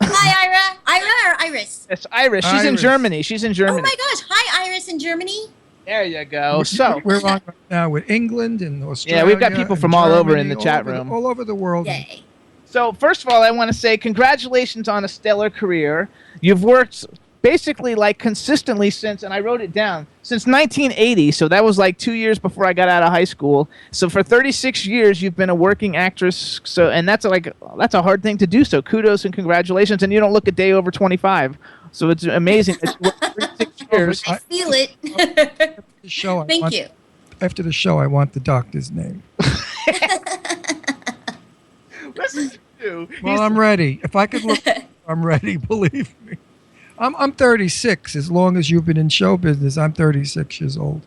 Hi, Ira. Ira or Iris? It's Iris. She's in Iris. Germany. She's in Germany. Oh my gosh. Hi, Iris in Germany. There you go. So we're on right now with England and Australia. yeah, we've got people and from all over in Germany, the chat all over room. all over the world. Yay. So first of all, I want to say congratulations on a stellar career. You've worked basically like consistently since, and I wrote it down, since 1980. So that was like 2 years before I got out of high school. So for 36 years, you've been a working actress. So, and that's a hard thing to do. So kudos and congratulations. And you don't look a day over 25. So it's amazing that you worked 36 years. I feel it. The show, Thank you. After the show, I want the doctor's name. Listen to you. Well, I'm ready. If I could look, I'm ready. Believe me. I'm 36. As long as you've been in show business, I'm 36 years old.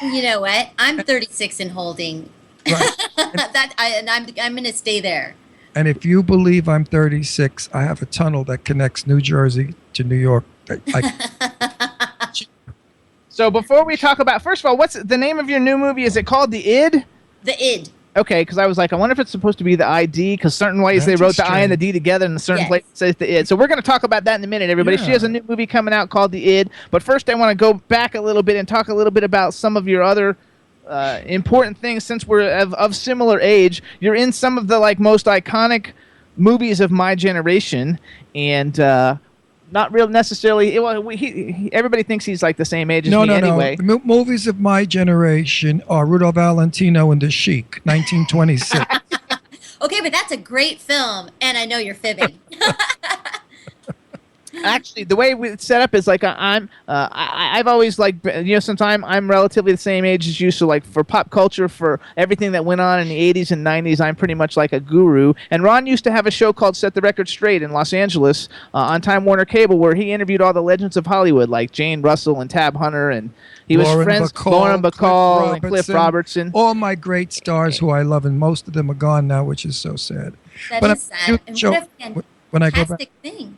You know what? I'm 36 and holding. Right. I'm going to stay there. And if you believe I'm 36, I have a tunnel that connects New Jersey to New York. So before we talk about, first of all, what's the name of your new movie? Is it called The Id? The id. Okay, because I was like, I wonder if it's supposed to be the ID, because certain ways they That's wrote the I and the strange. D together, and certain Yes. places it says the id. So we're going to talk about that in a minute, everybody. She Yeah. has a new movie coming out called The Id. But first, I want to go back a little bit and talk a little bit about some of your other important things, since we're of similar age. You're in some of the like most iconic movies of my generation, and not real necessarily. Everybody thinks he's like the same age as No, me no, anyway. no. The movies of my generation are Rudolph Valentino and The Sheik, 1926. Okay, but that's a great film, and I know you're fibbing. Actually, the way it's set up is like I've always like, since I'm relatively the same age as you, so like for pop culture, for everything that went on in the 80s and 90s, I'm pretty much like a guru. And Ron used to have a show called Set the Record Straight in Los Angeles on Time Warner Cable, where he interviewed all the legends of Hollywood, like Jane Russell and Tab Hunter, and he was Lauren friends Bacall, Lauren Bacall and Cliff Cliff Robertson. All my great stars who I love, and most of them are gone now, which is so sad. That But is I'm- sad. And show- what a when I go back, fantastic thing.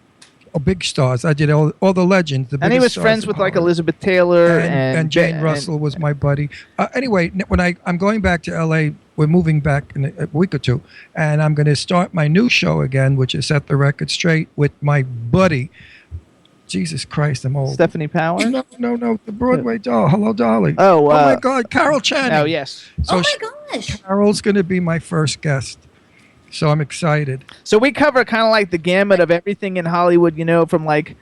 big stars. I did all the legends. The And he biggest was stars friends of with like Hollywood. Elizabeth Taylor and Jane Russell was my buddy. Anyway, when I'm going back to LA, we're moving back in a week or two, and I'm going to start my new show again, which is Set the Record Straight with my buddy. Jesus Christ, I'm old. Stephanie Power. No, the Broadway doll. Hello, darling. Oh, my God, Carol Channing. Oh yes. So Oh my gosh. Carol's going to be my first guest, so I'm excited. So we cover kind of like the gamut of everything in Hollywood, from like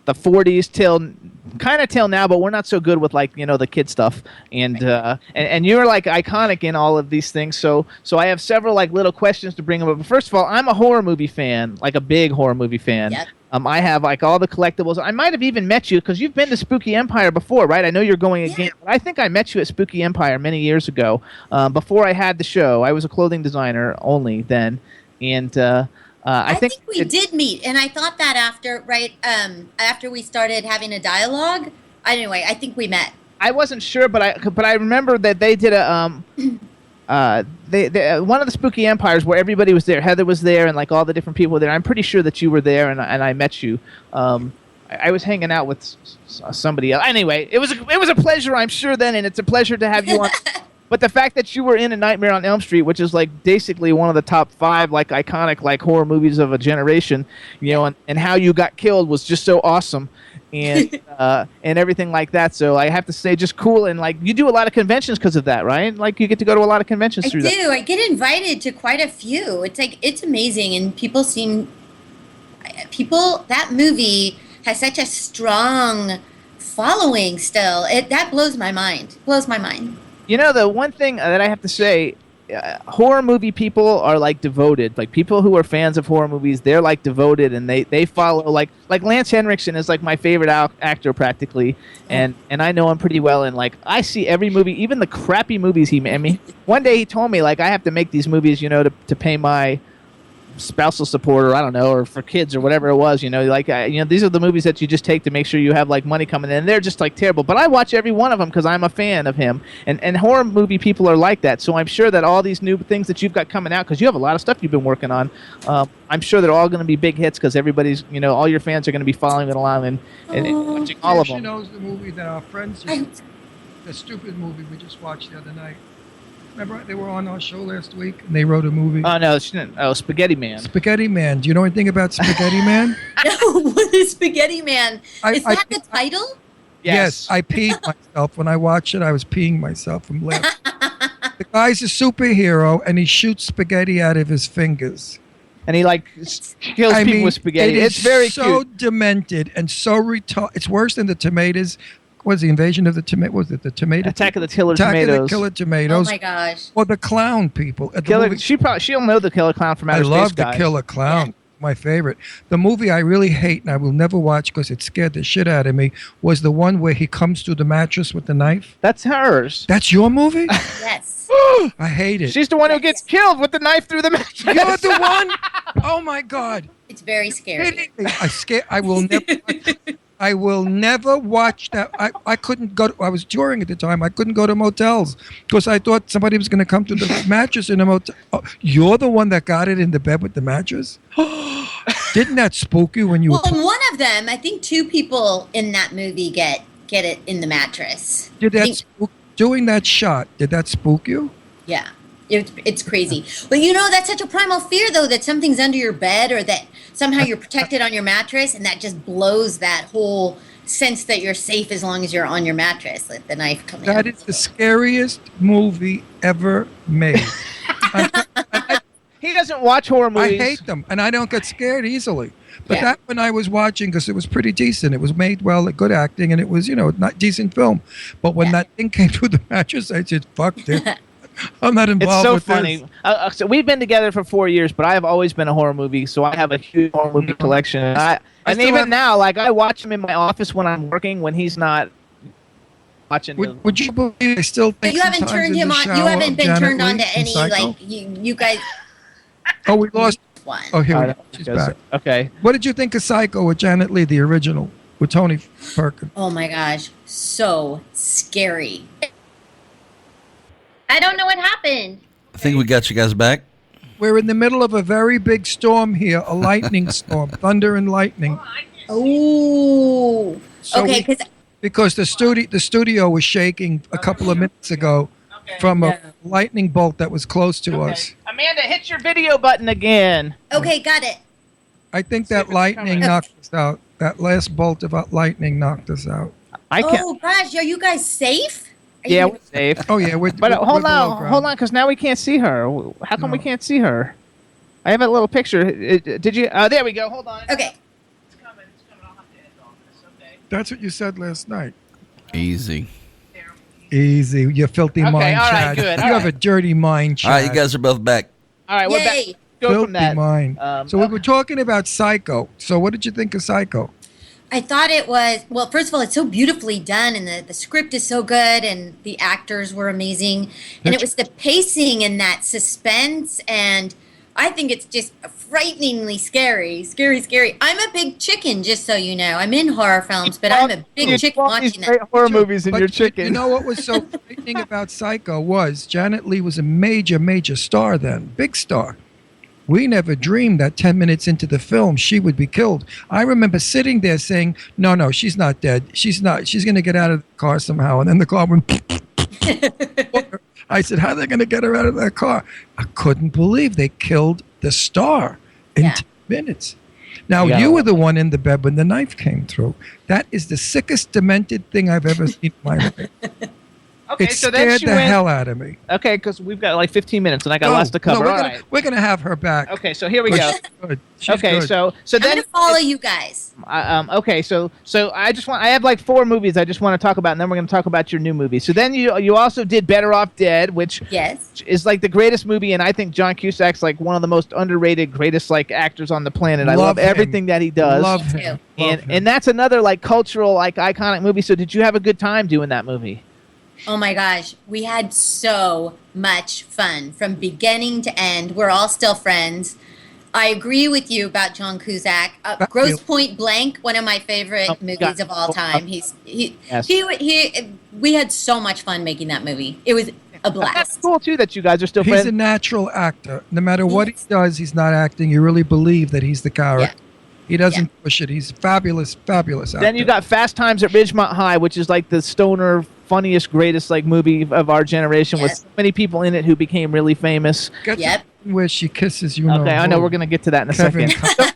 the 40s till now, but we're not so good with like the kid stuff, and you're like iconic in all of these things. So I have several like little questions to bring up. But first of all, I'm a horror movie fan, like a big horror movie fan. Yep. I have like all the collectibles. I might have even met you because you've been to Spooky Empire before, right? I know you're going again. But I think I met you at Spooky Empire many years ago, before I had the show. I was a clothing designer only then, and I think we did meet, and I thought that after we started having a dialogue. Anyway, I think we met. I wasn't sure, but I remember that they did a one of the Spooky Empires where everybody was there. Heather was there, and like all the different people were there. I'm pretty sure that you were there, and I met you. I was hanging out with somebody else. Anyway, it was a pleasure, I'm sure then, and it's a pleasure to have you on. But the fact that you were in A Nightmare on Elm Street, which is like basically one of the top 5 like iconic like horror movies of a generation, and how you got killed was just so awesome, and and everything like that. So I have to say, just cool, and like you do a lot of conventions because of that, right? Like you get to go to a lot of conventions through that. I do. I get invited to quite a few. It's amazing, and that movie has such a strong following still. That blows my mind. The one thing that I have to say, horror movie people are like devoted. Like people who are fans of horror movies, they're like devoted, and they follow like Lance Henriksen is like my favorite actor practically, and I know him pretty well, and like I see every movie, even the crappy movies he made. I mean, one day he told me like I have to make these movies, to pay my spousal support, or I don't know, or for kids or whatever it was, these are the movies that you just take to make sure you have like money coming in, and they're just like terrible, but I watch every one of them because I'm a fan of him, and horror movie people are like that. So I'm sure that all these new things that you've got coming out, because you have a lot of stuff you've been working on, I'm sure they're all going to be big hits because everybody's, all your fans are going to be following it along and watching all of them. She knows the movie that our friends just, the stupid movie we just watched the other night. Remember, they were on our show last week, and they wrote a movie. Oh, no, Spaghetti Man. Spaghetti Man. Do you know anything about Spaghetti Man? No, what is Spaghetti Man? Is that the title? Yes, I peed myself. When I watched it, I was peeing myself from laughing. The guy's a superhero, and he shoots spaghetti out of his fingers. And he, kills people with spaghetti. It's very so cute. Demented and so retarded. It's worse than the tomatoes. Was the invasion of the tomato? Was it the tomato? Attack of the Killer Attack Tomatoes. of the Killer Tomatoes. Oh my gosh! Or the clown people. She'll know the Killer Clown from Outer Space. I love the guys. Killer Clown. Yeah. My favorite. The movie I really hate and I will never watch because it scared the shit out of me was the one where he comes through the mattress with the knife. That's hers. That's your movie? Yes. I hate it. She's the one who gets killed with the knife through the mattress. You're the one? Oh my God. It's very scary. I will never watch that. I couldn't go. I was touring at the time. I couldn't go to motels because I thought somebody was going to come to the mattress in a motel. Oh, you're the one that got it in the bed with the mattress? Didn't that spook you when you Well, in one of them, I think 2 people in that movie get it in the mattress. Doing that shot, did that spook you? Yeah. It's crazy. But that's such a primal fear, though, that something's under your bed or that somehow you're protected on your mattress, and that just blows that whole sense that you're safe as long as you're on your mattress, like the knife coming out. That is the scariest movie ever made. He doesn't watch horror movies. I hate them, and I don't get scared easily. But that one I was watching because it was pretty decent. It was made well, good acting, and it was, not decent film. But when that thing came through the mattress, I said, fuck this. I'm not involved with this. It's so funny. So we've been together for 4 years, but I have always been a horror movie, so I have a huge horror movie collection. And even now, I watch him in my office when I'm working, when he's not watching. Would you believe I still think you haven't turned him on? You haven't been turned on to any, you guys... Oh, we lost one. Oh, here we go. She's back. Okay. What did you think of Psycho with Janet Leigh, the original, with Tony Perkins? Oh my gosh, so scary. I don't know what happened. I think we got you guys back. We're in the middle of a very big storm here, a lightning storm, thunder and lightning. Oh, okay. Because the studio was shaking a couple of minutes ago from a lightning bolt that was close to us. Amanda, hit your video button again. Okay, got it. I think that lightning knocked us out. That last bolt of lightning knocked us out. Oh gosh, are you guys safe? Yeah, we're safe. Oh yeah, hold on, because now we can't see her. How come we can't see her? I have a little picture. Did you? There we go. Hold on. Okay. It's coming. I'll have to end all this. That's what you said last night. Easy. Easy, you filthy Okay, mind, all right, Chad. good, You all have a right. dirty mind, Chad. All right, you guys are both back. All right, we're back. Yay. Go filthy from that. mind. So we were talking about Psycho. So what did you think of Psycho? I thought it was, well, first of all, it's so beautifully done, and the script is so good, and the actors were amazing. And it was the pacing and that suspense, and I think it's just frighteningly scary. Scary. I'm a big chicken, just so you know. I'm in horror films, but I'm a big chicken watching Great that. horror movies and But your chicken. You know what was so frightening about Psycho was Janet Leigh was a major star then, big star. We never dreamed that 10 minutes into the film she would be killed. I remember sitting there saying, no, she's not dead. She's not. She's going to get out of the car somehow. And then the car went. I said, how are they going to get her out of that car? I couldn't believe they killed the star in 10 minutes. Now, Yeah. you were the one in the bed when the knife came through. That is the sickest, demented thing I've ever seen in my life. Okay, It so then scared she the went. hell out of me. Okay, because we've got like 15 minutes and I got lots to cover. we're All gonna, right. we're gonna have her back. Okay, so here we go. She's good. She's Okay, good. so I'm then going to follow you guys. okay, so I have like 4 movies I just want to talk about, and then we're going to talk about your new movie. So then you also did Better Off Dead, which Yes. is like the greatest movie, and I think John Cusack's like one of the most underrated, greatest like actors on the planet. I love Love him. everything that he does. Love Me him. too. Love him. And that's another like cultural, like iconic movie. So did you have a good time doing that movie? Oh my gosh, we had so much fun from beginning to end. We're all still friends. I agree with you about John Cusack. Gross Point Blank, one of my favorite movies God. of all time. Yes. We had so much fun making that movie. It was a That's blast. cool too that you guys are still He's friends. a natural actor. No matter what he Yes. does, he's not acting. You really believe that he's the character. Yeah. He doesn't push it. He's fabulous actor. Then you got Fast Times at Ridgemont High, which is like the stoner, funniest, greatest like movie of our generation, with Yes. so many people in it who became really famous. Get Yep. to where she kisses you. Okay, I know we're gonna get to that in a Kevin second.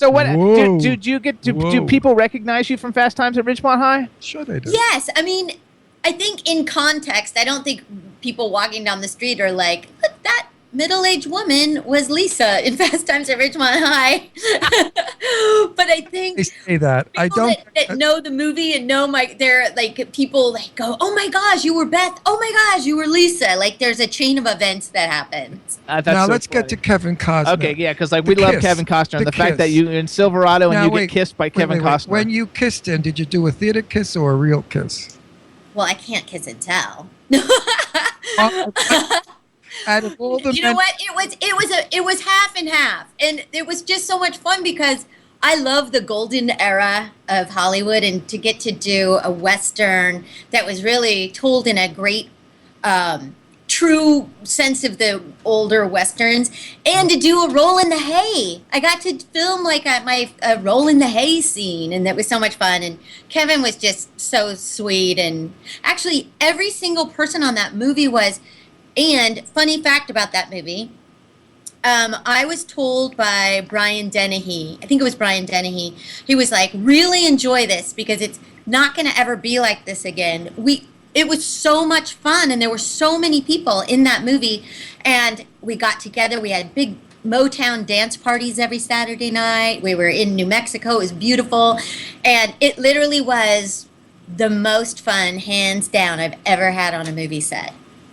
Whoa. Do you get do Whoa. people recognize you from Fast Times at Ridgemont High? Sure they do. Yes, I mean, I think in context, I don't think people walking down the street are like, look, that middle-aged woman was Lisa in Fast Times at Ridgemont High. But I think They say that. I people don't. that know the movie and know they're like people like go, oh my gosh, you were Beth. Oh my gosh, you were Lisa. Like there's a chain of events that happens. That's Now so let's get to funny. Kevin Costner. Okay, yeah, because like The we love kiss. Kevin Costner, and The the fact that kiss. you in Silverado and Now, you wait, get kissed by wait, Kevin wait. Costner. When you kissed him, did you do a theater kiss or a real kiss? Well, I can't kiss and tell. Out of all the You know men- what? It was half and half, and it was just so much fun because I love the golden era of Hollywood, and to get to do a western that was really told in a great, true sense of the older westerns, and to do a roll in the hay. I got to film like a roll in the hay scene, and that was so much fun. And Kevin was just so sweet, and actually every single person on that movie was. And funny fact about that movie, I was told by Brian Dennehy, I think it was Brian Dennehy, he was like, really enjoy this because it's not going to ever be like this again. It was so much fun, and there were so many people in that movie, and we got together. We had big Motown dance parties every Saturday night. We were in New Mexico. It was beautiful, and it literally was the most fun, hands down, I've ever had on a movie set.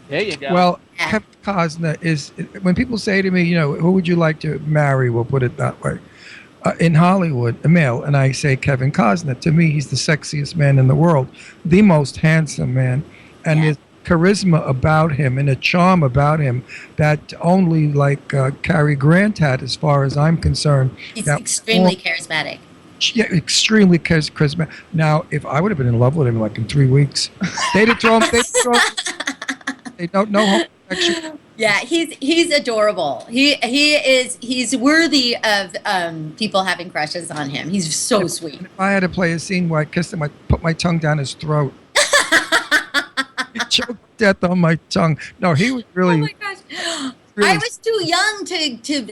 There you go. Well, Yeah. Kevin Costner is, when people say to me, you know, who would you like to marry? We'll put it that way. In Hollywood, a male, and I say Kevin Costner. To me, he's the sexiest man in the world, the most handsome man, and Yeah. there's charisma about him and a charm about him that only like Cary Grant had, as far as I'm concerned. He's That- extremely charismatic. Yeah, extremely charismatic. Now, if I would have been in love with him like in 3 weeks, they'd have thrown. They don't know how. Yeah, he's adorable. He's worthy of people having crushes on him. He's so sweet. If I had to play a scene where I kissed him, I'd put my tongue down his throat. He choked death on my tongue. No, he was really. Oh my gosh. really- I was too young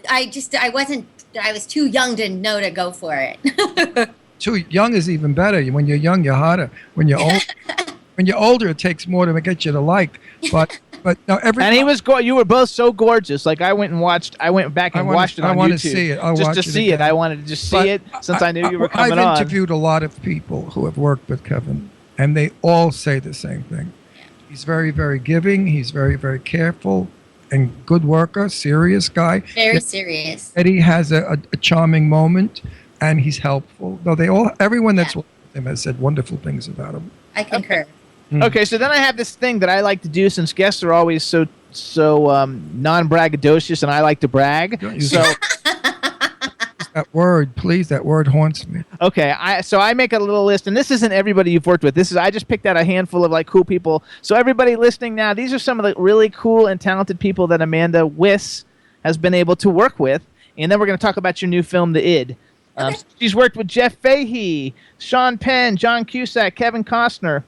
I was too young to know to go for it. Too young is even better. When you're young, you're hotter. When you're old, when you're older, it takes more to get you to like. But But no, And he was you were both so gorgeous. Like I went back and watched it on YouTube. I want to see it. I'll just watch to see it. again. I wanted to just see But it since I knew you were coming I've on. interviewed a lot of people who have worked with Kevin, and they all say the same thing. He's very, very giving. He's very, very careful and good worker, serious guy. Very serious. Eddie has a charming moment, and he's helpful. Though everyone that's worked with him has said wonderful things about him. I concur. Okay, so then I have this thing that I like to do since guests are always so non-braggadocious, and I like to brag. So that word, please. That word haunts me. okay, I make a little list, and this isn't everybody you've worked with. I just picked out a handful of like cool people. So everybody listening now, these are some of the really cool and talented people that Amanda Wyss has been able to work with, and then we're going to talk about your new film, The Id. She's worked with Jeff Fahey, Sean Penn, John Cusack, Kevin Costner,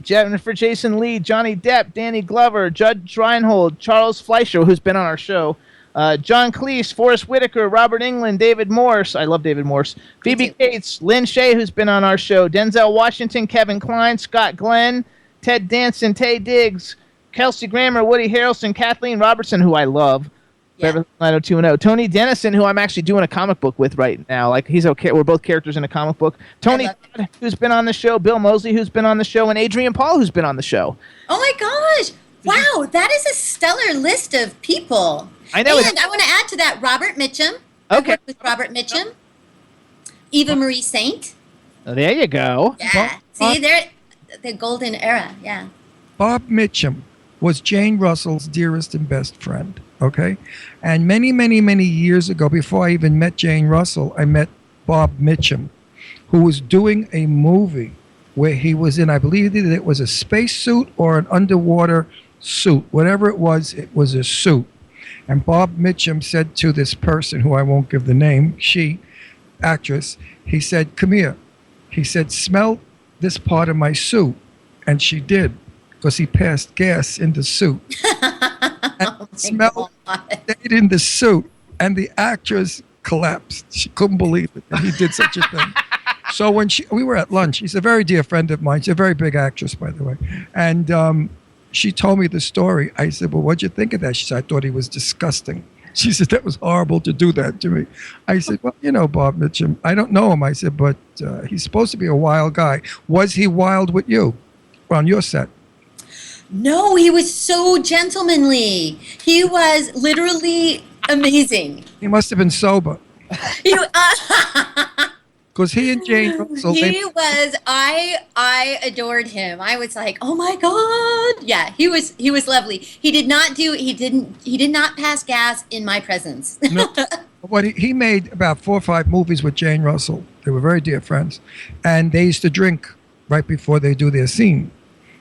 Jennifer Jason Leigh, Johnny Depp, Danny Glover, Judge Reinhold, Charles Fleischer, who's been on our show, John Cleese, Forrest Whitaker, Robert Englund, David Morse. I love David Morse. Phoebe Cates, Lynn Shay, who's been on our show, Denzel Washington, Kevin Kline, Scott Glenn, Ted Danson, Taye Diggs, Kelsey Grammer, Woody Harrelson, Kathleen Robertson, who I love. Beverly 90210. Tony Dennison, who I'm actually doing a comic book with right now. Like he's okay. We're both characters in a comic book. Tony Todd, who's been on the show. Bill Moseley, who's been on the show, and Adrian Paul, who's been on the show. Oh my gosh! Wow, that is a stellar list of people. I know. And I want to add to that Robert Mitchum. Okay. I worked with Robert Mitchum. Eva Marie Saint. Oh, there you go. Yeah. See, they're the golden era. Yeah. Bob Mitchum was Jane Russell's dearest and best friend. Okay, and many, many, many years ago, before I even met Jane Russell, I met Bob Mitchum, who was doing a movie where he was in, I believe it was a spacesuit or an underwater suit. Whatever it was a suit. And Bob Mitchum said to this person, who I won't give the name, actress, he said, "Come here." He said, "Smell this part of my suit." And she did, because he passed gas in the suit. Smelled stayed in the suit, and the actress collapsed. She couldn't believe it that he did such a thing. So when we were at lunch, she's a very dear friend of mine. She's a very big actress, by the way. And she told me the story. I said, "Well, what'd you think of that?" She said, "I thought he was disgusting." She said, "That was horrible to do that to me." I said, "Well, you know, Bob Mitchum, I don't know him." I said, "But he's supposed to be a wild guy. Was he wild with you on your set?" No, he was so gentlemanly. He was literally amazing. He must have been sober. Because he and Jane Russell. I adored him. I was like, oh my God. Yeah, he was lovely. He did not pass gas in my presence. No. He made about 4 or 5 movies with Jane Russell. They were very dear friends. And they used to drink right before they do their scene.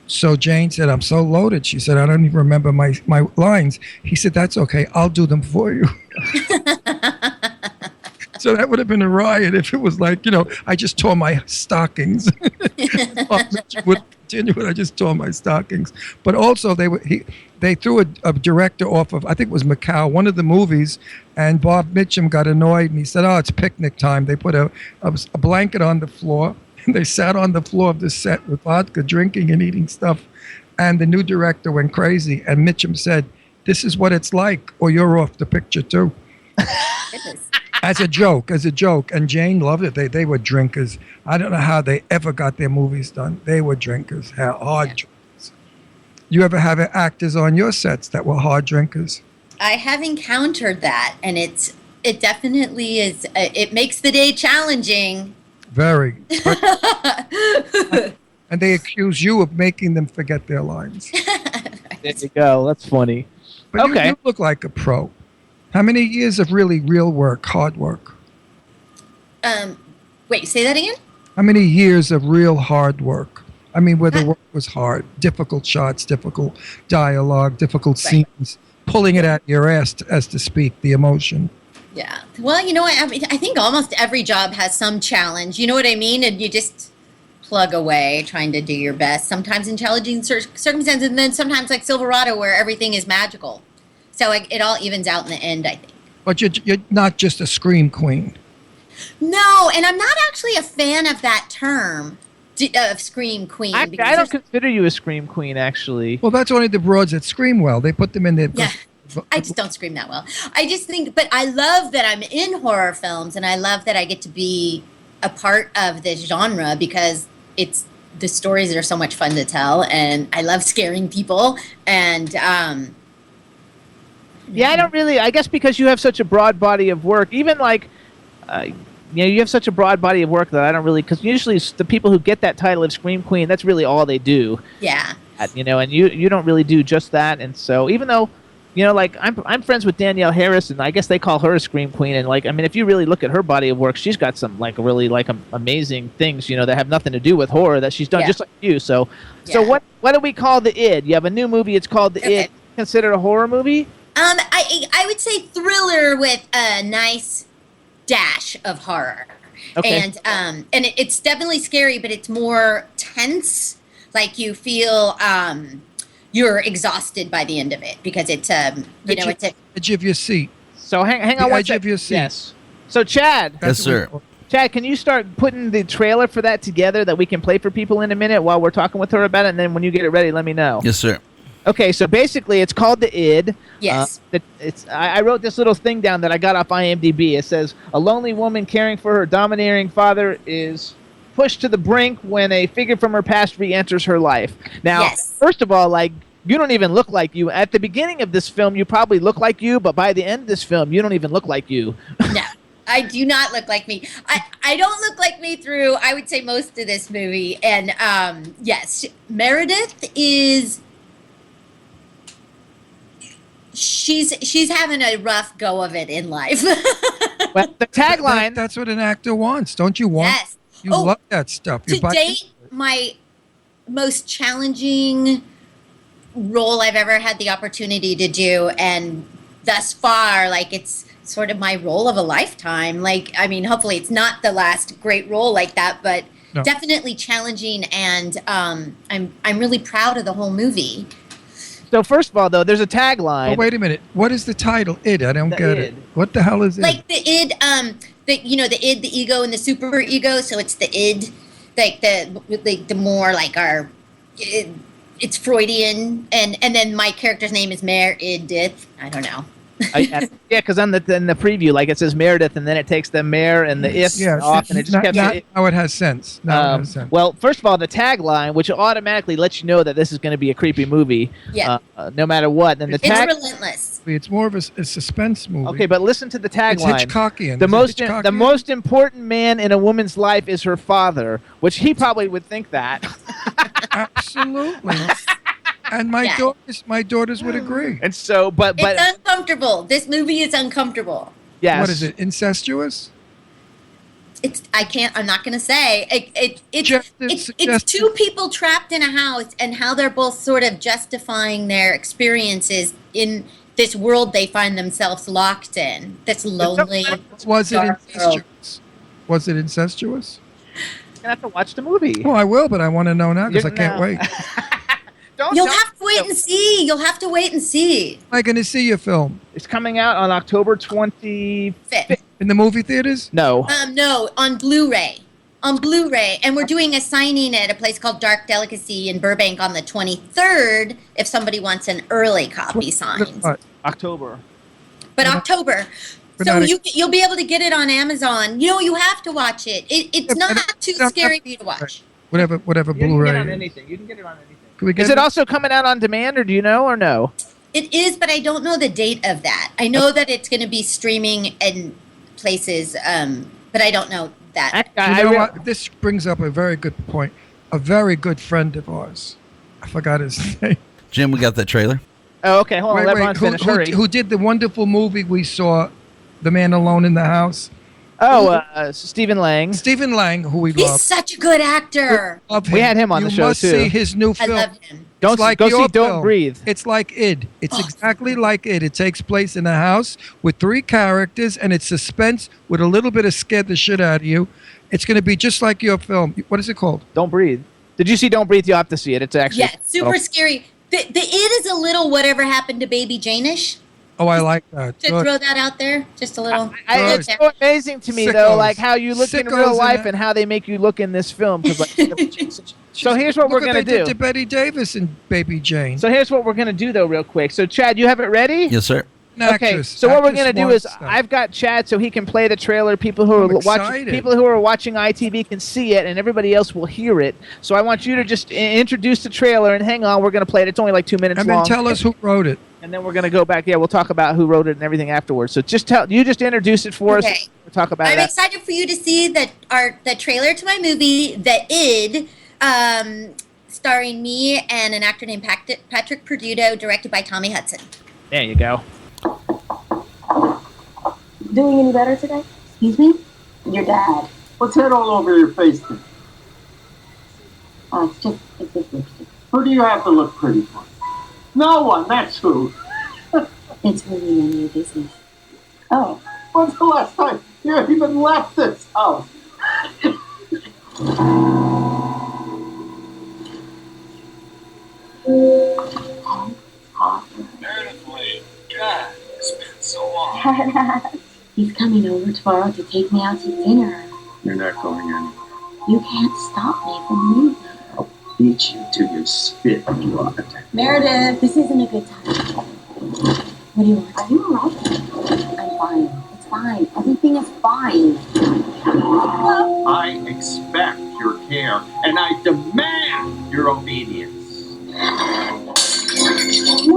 So Jane said, "I'm so loaded." She said, "I don't even remember my lines." He said, "That's okay. I'll do them for you." So that would have been a riot if it was like, I just tore my stockings. Would continue it. I just tore my stockings. But also they threw a director off of, I think it was Macau, one of the movies, and Bob Mitchum got annoyed and he said, "Oh, it's picnic time." They put a blanket on the floor. And they sat on the floor of the set with vodka, drinking and eating stuff. And the new director went crazy. And Mitchum said, "This is what it's like, or you're off the picture too." As a joke. And Jane loved it. They were drinkers. I don't know how they ever got their movies done. They were drinkers, hard drinkers. You ever have actors on your sets that were hard drinkers? I have encountered that, and it definitely is. It makes the day challenging. Very. And they accuse you of making them forget their lines. There you go. That's funny. But okay. You look like a pro. How many years of really real work, hard work? Wait, say that again? How many years of real hard work? I mean, where the work was hard, difficult shots, difficult dialogue, difficult scenes, pulling it out your ass, as to speak, the emotion. Yeah. Well, I think almost every job has some challenge. You know what I mean? And you just plug away, trying to do your best. Sometimes in challenging circumstances, and then sometimes like Silverado, where everything is magical. So it all evens out in the end, I think. But you're not just a scream queen. No, and I'm not actually a fan of that term, Scream Queen. I because don't there's- consider you a scream queen, actually. Well, that's only the broads that scream well. They put them in there. Yeah. I just don't scream that well. I just think, but I love that I'm in horror films, and I love that I get to be a part of this genre because the stories are so much fun to tell, and I love scaring people. And Yeah, I don't really. I guess because you have such a broad body of work, even like, you have such a broad body of work that I don't really. Because usually the people who get that title of scream queen, that's really all they do. yeah, And you don't really do just that. And so even though, like I'm friends with Danielle Harris, and I guess they call her a scream queen. And like, I mean, if you really look at her body of work, she's got some like really like amazing things, that have nothing to do with horror that she's done, Yeah. just like you. So Yeah. what do we call the id? You have a new movie. It's called the Okay. id. Considered a horror movie? I would say thriller with a nice dash of horror. Okay. And it's definitely scary, but it's more tense. Like you feel you're exhausted by the end of it because it's it's a Edge of your seat. So hang on The one edge of sec. your seat. Yes. So Chad, Yes, sir. Chad, can you start putting the trailer for that together that we can play for people in a minute while we're talking with her about it? And then when you get it ready, let me know. Yes, sir. Okay, so basically it's called the id. Yes. I wrote this little thing down that I got off IMDb. It says a lonely woman caring for her domineering father is pushed to the brink when a figure from her past re-enters her life. Now, Yes. first of all, like, you don't even look like you. At the beginning of this film, you probably look like you, but by the end of this film, you don't even look like you. No, I do not look like me. I don't look like me through, I would say, most of this movie. And yes, Meredith is. She's having a rough go of it in life. Well, the tagline. That's what an actor wants. Don't you want? Yes. You Oh, love that stuff. To You buy- date, my most challenging role I've ever had the opportunity to do, and thus far, like, it's sort of my role of a lifetime. Like, I mean, hopefully it's not the last great role like that, but No. definitely challenging, and I'm really proud of the whole movie. So first of all, though, there's a tagline. Oh, wait a minute. What is the title? Id. I don't The get id. it. What the hell is it? Like the id, the id, the ego, and the super ego. So it's the id, like the more like it's Freudian, and then my character's name is Meredith. I don't know. Yeah, because in the preview, like it says Meredith, and then it takes the Mare and the if Yes. off, and it just kept it. Now it has sense. Now it has sense. Well, first of all, the tagline, which automatically lets you know that this is going to be a creepy movie, Yeah. No matter what. And the It's tag. relentless. It's more of a suspense movie. Okay, but listen to the It's tagline. Hitchcockian. The Is it most Hitchcockian? important man in a woman's life is her father, which he probably would think that. Absolutely. And Yeah. my daughters would agree. And so, but It's uncomfortable. This movie is uncomfortable. yes. What is it? Incestuous? I'm not going to say. It's Suggestive. two people trapped in a house and how they're both sort of justifying their experiences in this world they find themselves locked in. That's lonely. Was it dark world. incestuous? Was it incestuous? You're gonna have to watch the movie. Well, I will, but I want to know now because I can't No. wait. You'll have to wait and see. You'll have to wait and see. Am I going to see your film? It's coming out on October 25th. Fifth. In the movie theaters? No. No, on Blu-ray. On Blu-ray, and we're doing a signing at a place called Dark Delicacy in Burbank on the 23rd. If somebody wants an early copy signed, What? October. but October. We're So not- you'll be able to get it on Amazon. You have to watch it. It's Yeah, not but too I don't scary have- for you to watch. Whatever You can get it on Blu-ray. anything. You can get it on anything. Can we get Is it also coming out on demand, or do you know, or no? It is, but I don't know the date of that. I know that it's going to be streaming in places, but I don't know that. You know what? This brings up a very good point. A very good friend of ours. I forgot his name. Jim, we got that trailer. Oh, okay. Hold on. Wait, Let wait, Ron finish. Hurry. who did the wonderful movie we saw, The Man Alone in the House? Stephen Lang. Stephen Lang, who we He's love. such a good actor. Love him. We had him on the You show, must too. see his new I film. love him. Don't It's like go your see Don't film. Breathe. It's like Id. It's exactly like Id. It takes place in a house with 3 characters, and it's suspense with a little bit of scared the shit out of you. It's going to be just like your film. What is it called? Don't Breathe. Did you see Don't Breathe? You have to see it. It's actually Yeah, super scary. The It is a little whatever happened to Baby Janish. Oh, I like that. To Good. throw that out there, just a little. It's so amazing to me though, Sickos. like how you look in Sickos real in life that. and how they make you look in this film. 'Cause, like, so here's what we're Look what gonna they did do. to Betty Davis and Baby Jane. So here's what we're gonna do though, real quick. So Chad, you have it ready? Yes, sir. An Okay. actress- So what we're actress gonna do wants is stuff. I've got Chad so he can play the trailer. People who I'm are watching, excited. people who are watching ITV can see it, and everybody else will hear it. So I want you to just introduce the trailer and hang on. We're gonna play it. It's only like 2 minutes and long. then tell us who wrote it. And then we're gonna go back. Yeah, we'll talk about who wrote it and everything afterwards. So just introduce it for us. Okay. We'll talk about I'm that. excited for you to see the trailer to my movie, The Id, starring me and an actor named Patrick Perduto, directed by Tommy Hudson. There you go. Doing any better today? Excuse me? Your dad. What's that all over your face then? It's just lipstick. Who do you have to look pretty for? No one, that's who. It's really none of your business. Oh. When's the last time you even left this house? Meredith, God, it's been so long. He's coming over tomorrow to take me out to dinner. You're not going anywhere. You can't stop me from leaving. I'll beat you till you spit blood. Meredith, this isn't a good time. What do you want? Are you alright? I'm fine. It's fine. Everything is fine. I expect your care, and I demand your obedience. You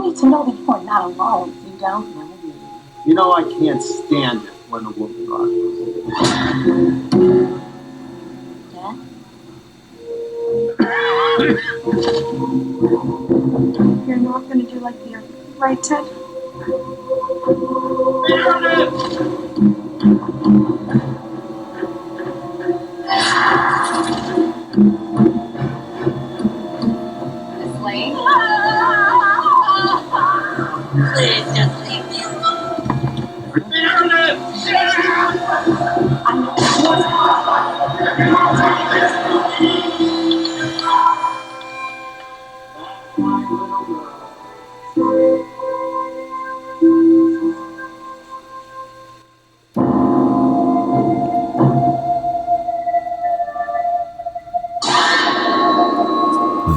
need to know that you are not alone. You don't know me. You know I can't stand it when a woman cries. Dad? You're not going to do like the other, right, Ted? Miss Lane? Please just leave me alone. Meredith, shut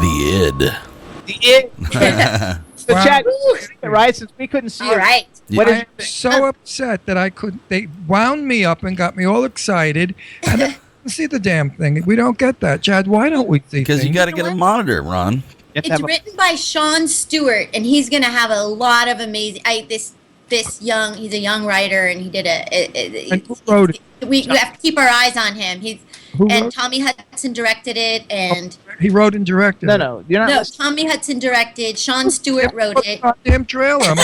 The Id. The Id. So Wow. Chad, right? Since we couldn't see All it. right. What I'm is so upset that I couldn't. They wound me up and got me all excited, and then I didn't see the damn thing. We don't get that, Chad. Why don't we see? Because you things? got to get a monitor, Ron. It's written by Sean Stewart, and he's going to have a lot of amazing. He's a young writer, and he did And who wrote it? We have to keep our eyes on him. Who And wrote- Tommy Hudson directed it, and He wrote and directed. it. No, you're not. no, listening. Tommy Hudson directed. Sean Stewart wrote it. Goddamn trailer. I'm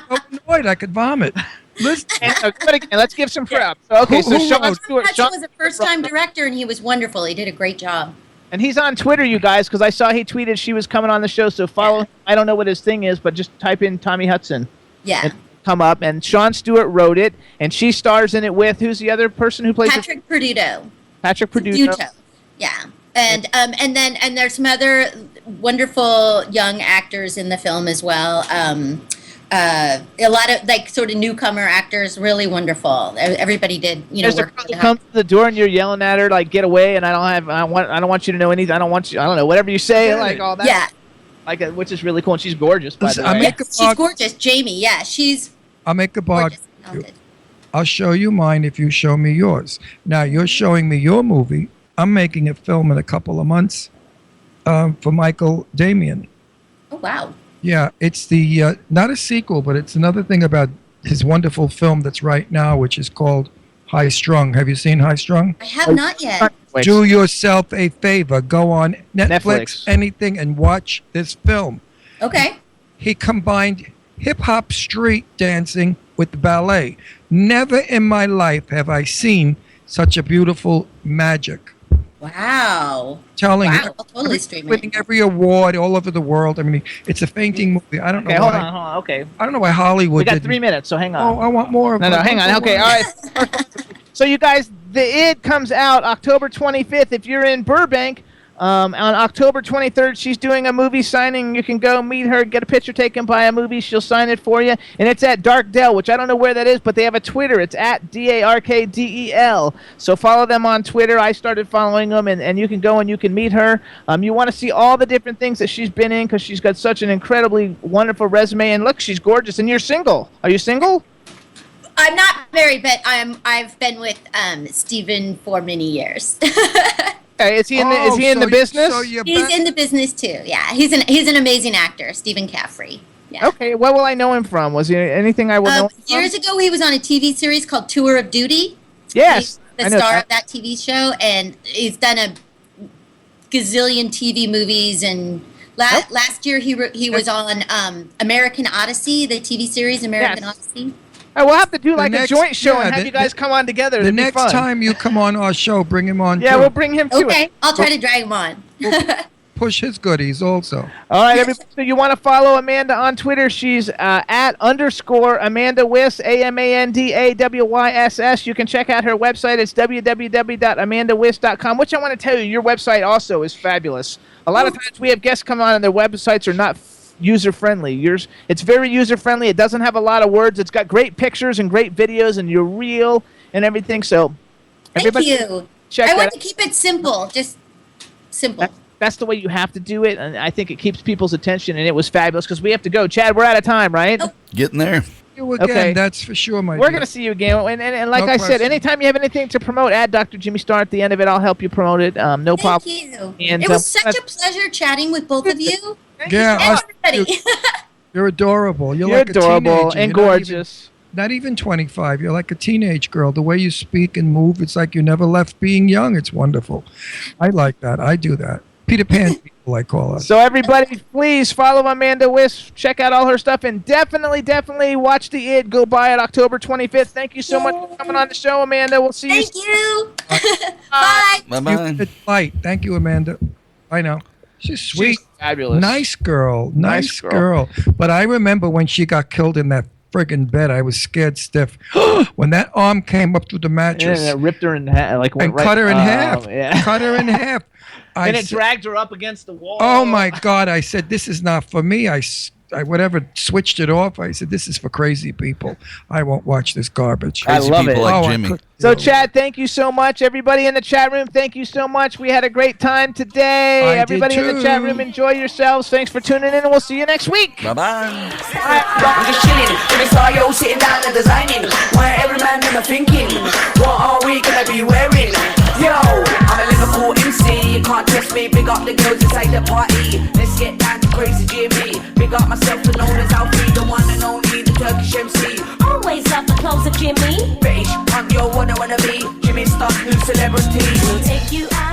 so annoyed I could vomit. Listen, And, do it again. Let's give some props. Okay, so Who Sean wrote- Stewart, Hudson Sean, was a first-time director, and he was wonderful. He did a great job. and he's on Twitter, you guys, because I saw he tweeted she was coming on the show. So follow. I don't know what his thing is, but just type in Tommy Hudson. Yeah. And come up, and Sean Stewart wrote it, and she stars in it with who's the other person who plays Patrick Perduto. Patrick Perduto. Yeah. And there's some other wonderful young actors in the film as well. A lot of like sort of newcomer actors, really wonderful. Everybody did, There's a work. girl who comes to the door and you're yelling at her like, "Get away!" And I don't want you to know anything. I don't want you. I don't know whatever you say, like all that. Yeah. Like which is really cool, and she's gorgeous. By Listen, the way. She's gorgeous, Jamie. Yeah, she's I'll make a bargain. gorgeous. Talented. I'll show you mine if you show me yours. Now you're showing me your movie. I'm making a film in a couple of months for Michael Damian. Oh wow. Yeah, it's the not a sequel, but it's another thing about his wonderful film that's right now, which is called High Strung. Have you seen High Strung? I have not yet. Do yourself a favor. Go on Netflix, Netflix. anything, and watch this film. Okay. He combined hip-hop street dancing with the ballet. Never in my life have I seen such a beautiful magic. Wow. Telling Wow, you, I'll totally stream it. winning every award all over the world. I mean, it's a fainting movie. I don't know Okay, why. hold on. Okay, I don't know why Hollywood we got didn't- 3 minutes, so hang on. Oh, I want more. of No, it. hang on. Okay, all right. So you guys, The Id comes out October 25th. If you're in Burbank, On October 23rd, she's doing a movie signing. You can go meet her, get a picture taken by a movie. She'll sign it for you. And it's at Darkdale, which I don't know where that is, but they have a Twitter. It's at DARKDEL. So follow them on Twitter. I started following them, and you can go and you can meet her. You want to see all the different things that she's been in because she's got such an incredibly wonderful resume. And look, she's gorgeous. And you're single. Are you single? I'm not married, but I've been with Stephen for many years. Is he in the business? He's in the business too. Yeah, he's an amazing actor, Stephen Caffrey. Yeah. Okay, what will I know him from? Was there anything I will know him from? Years ago, he was on a TV series called Tour of Duty. Yes, he's the star of that TV show, and he's done a gazillion TV movies. And last year, he was on American Odyssey, the TV series American Odyssey. We'll have to do a joint show and have you guys come on together. The next time you come on our show, bring him on. Yeah, we'll bring him too. Okay, I'll try to drag him on. Push his goodies also. All right, everybody. So you want to follow Amanda on Twitter? She's @_ Amanda Wyss, AmandaWyss. You can check out her website. It's www.amandawyss.com, which I want to tell you, your website also is fabulous. A lot of times we have guests come on and their websites are not user-friendly. Yours, it's very user-friendly. It doesn't have a lot of words. It's got great pictures and great videos, and you're real and everything. So, thank you. Check I want to keep it simple, just simple. That's the way you have to do it, and I think it keeps people's attention. And it was fabulous because we have to go. Chad, we're out of time, right? Getting there. You again, that's for sure, my We're going to see you again. And like I said, anytime you have anything to promote, add Dr. Jimmy Star at the end of it. I'll help you promote it. No problem. Thank you. And, it was such a pleasure chatting with both of you. Yeah, everybody. You're adorable. You're like adorable a teenager. and gorgeous. Not even 25. You're like a teenage girl. The way you speak and move, it's like you never left being young. It's wonderful. I like that. I do that. Peter Pan people, I call us. So everybody, please follow Amanda Wyss. Check out all her stuff, and definitely watch the id. Go buy it October 25th. Thank you so much for coming on the show, Amanda. We'll see you. Thank you. Bye. Bye-bye. Thank you, Amanda. I know. She's sweet. She's fabulous. Nice girl. Nice girl. But I remember when she got killed in that friggin' bed, I was scared stiff. When that arm came up through the mattress. And it ripped her in half. Cut her in half. Yeah. Cut her in half. And it dragged her up against the wall. Oh, my God. I said, this is not for me. I switched it off. I said, this is for crazy people. I won't watch this garbage. Crazy people like Jimmy. So, Chad, thank you so much. Everybody in the chat room, thank you so much. We had a great time today. Everybody in the chat room, enjoy yourselves. Thanks for tuning in, and we'll see you next week. Bye-bye. I'm just chilling, Jimmy Star, yo, sitting down and designing. Where every man never thinking, what are we gonna be wearing? Yo, I'm a Liverpool MC, you can't test me. Big up the girls inside the party. Let's get down to crazy Jimmy. Big up myself and known as Alfie, the one and only, the Turkish MC. Always love the clothes of Jimmy. British punk, yo, what I wanna be. Jimmy Star, new celebrity. We'll take you out.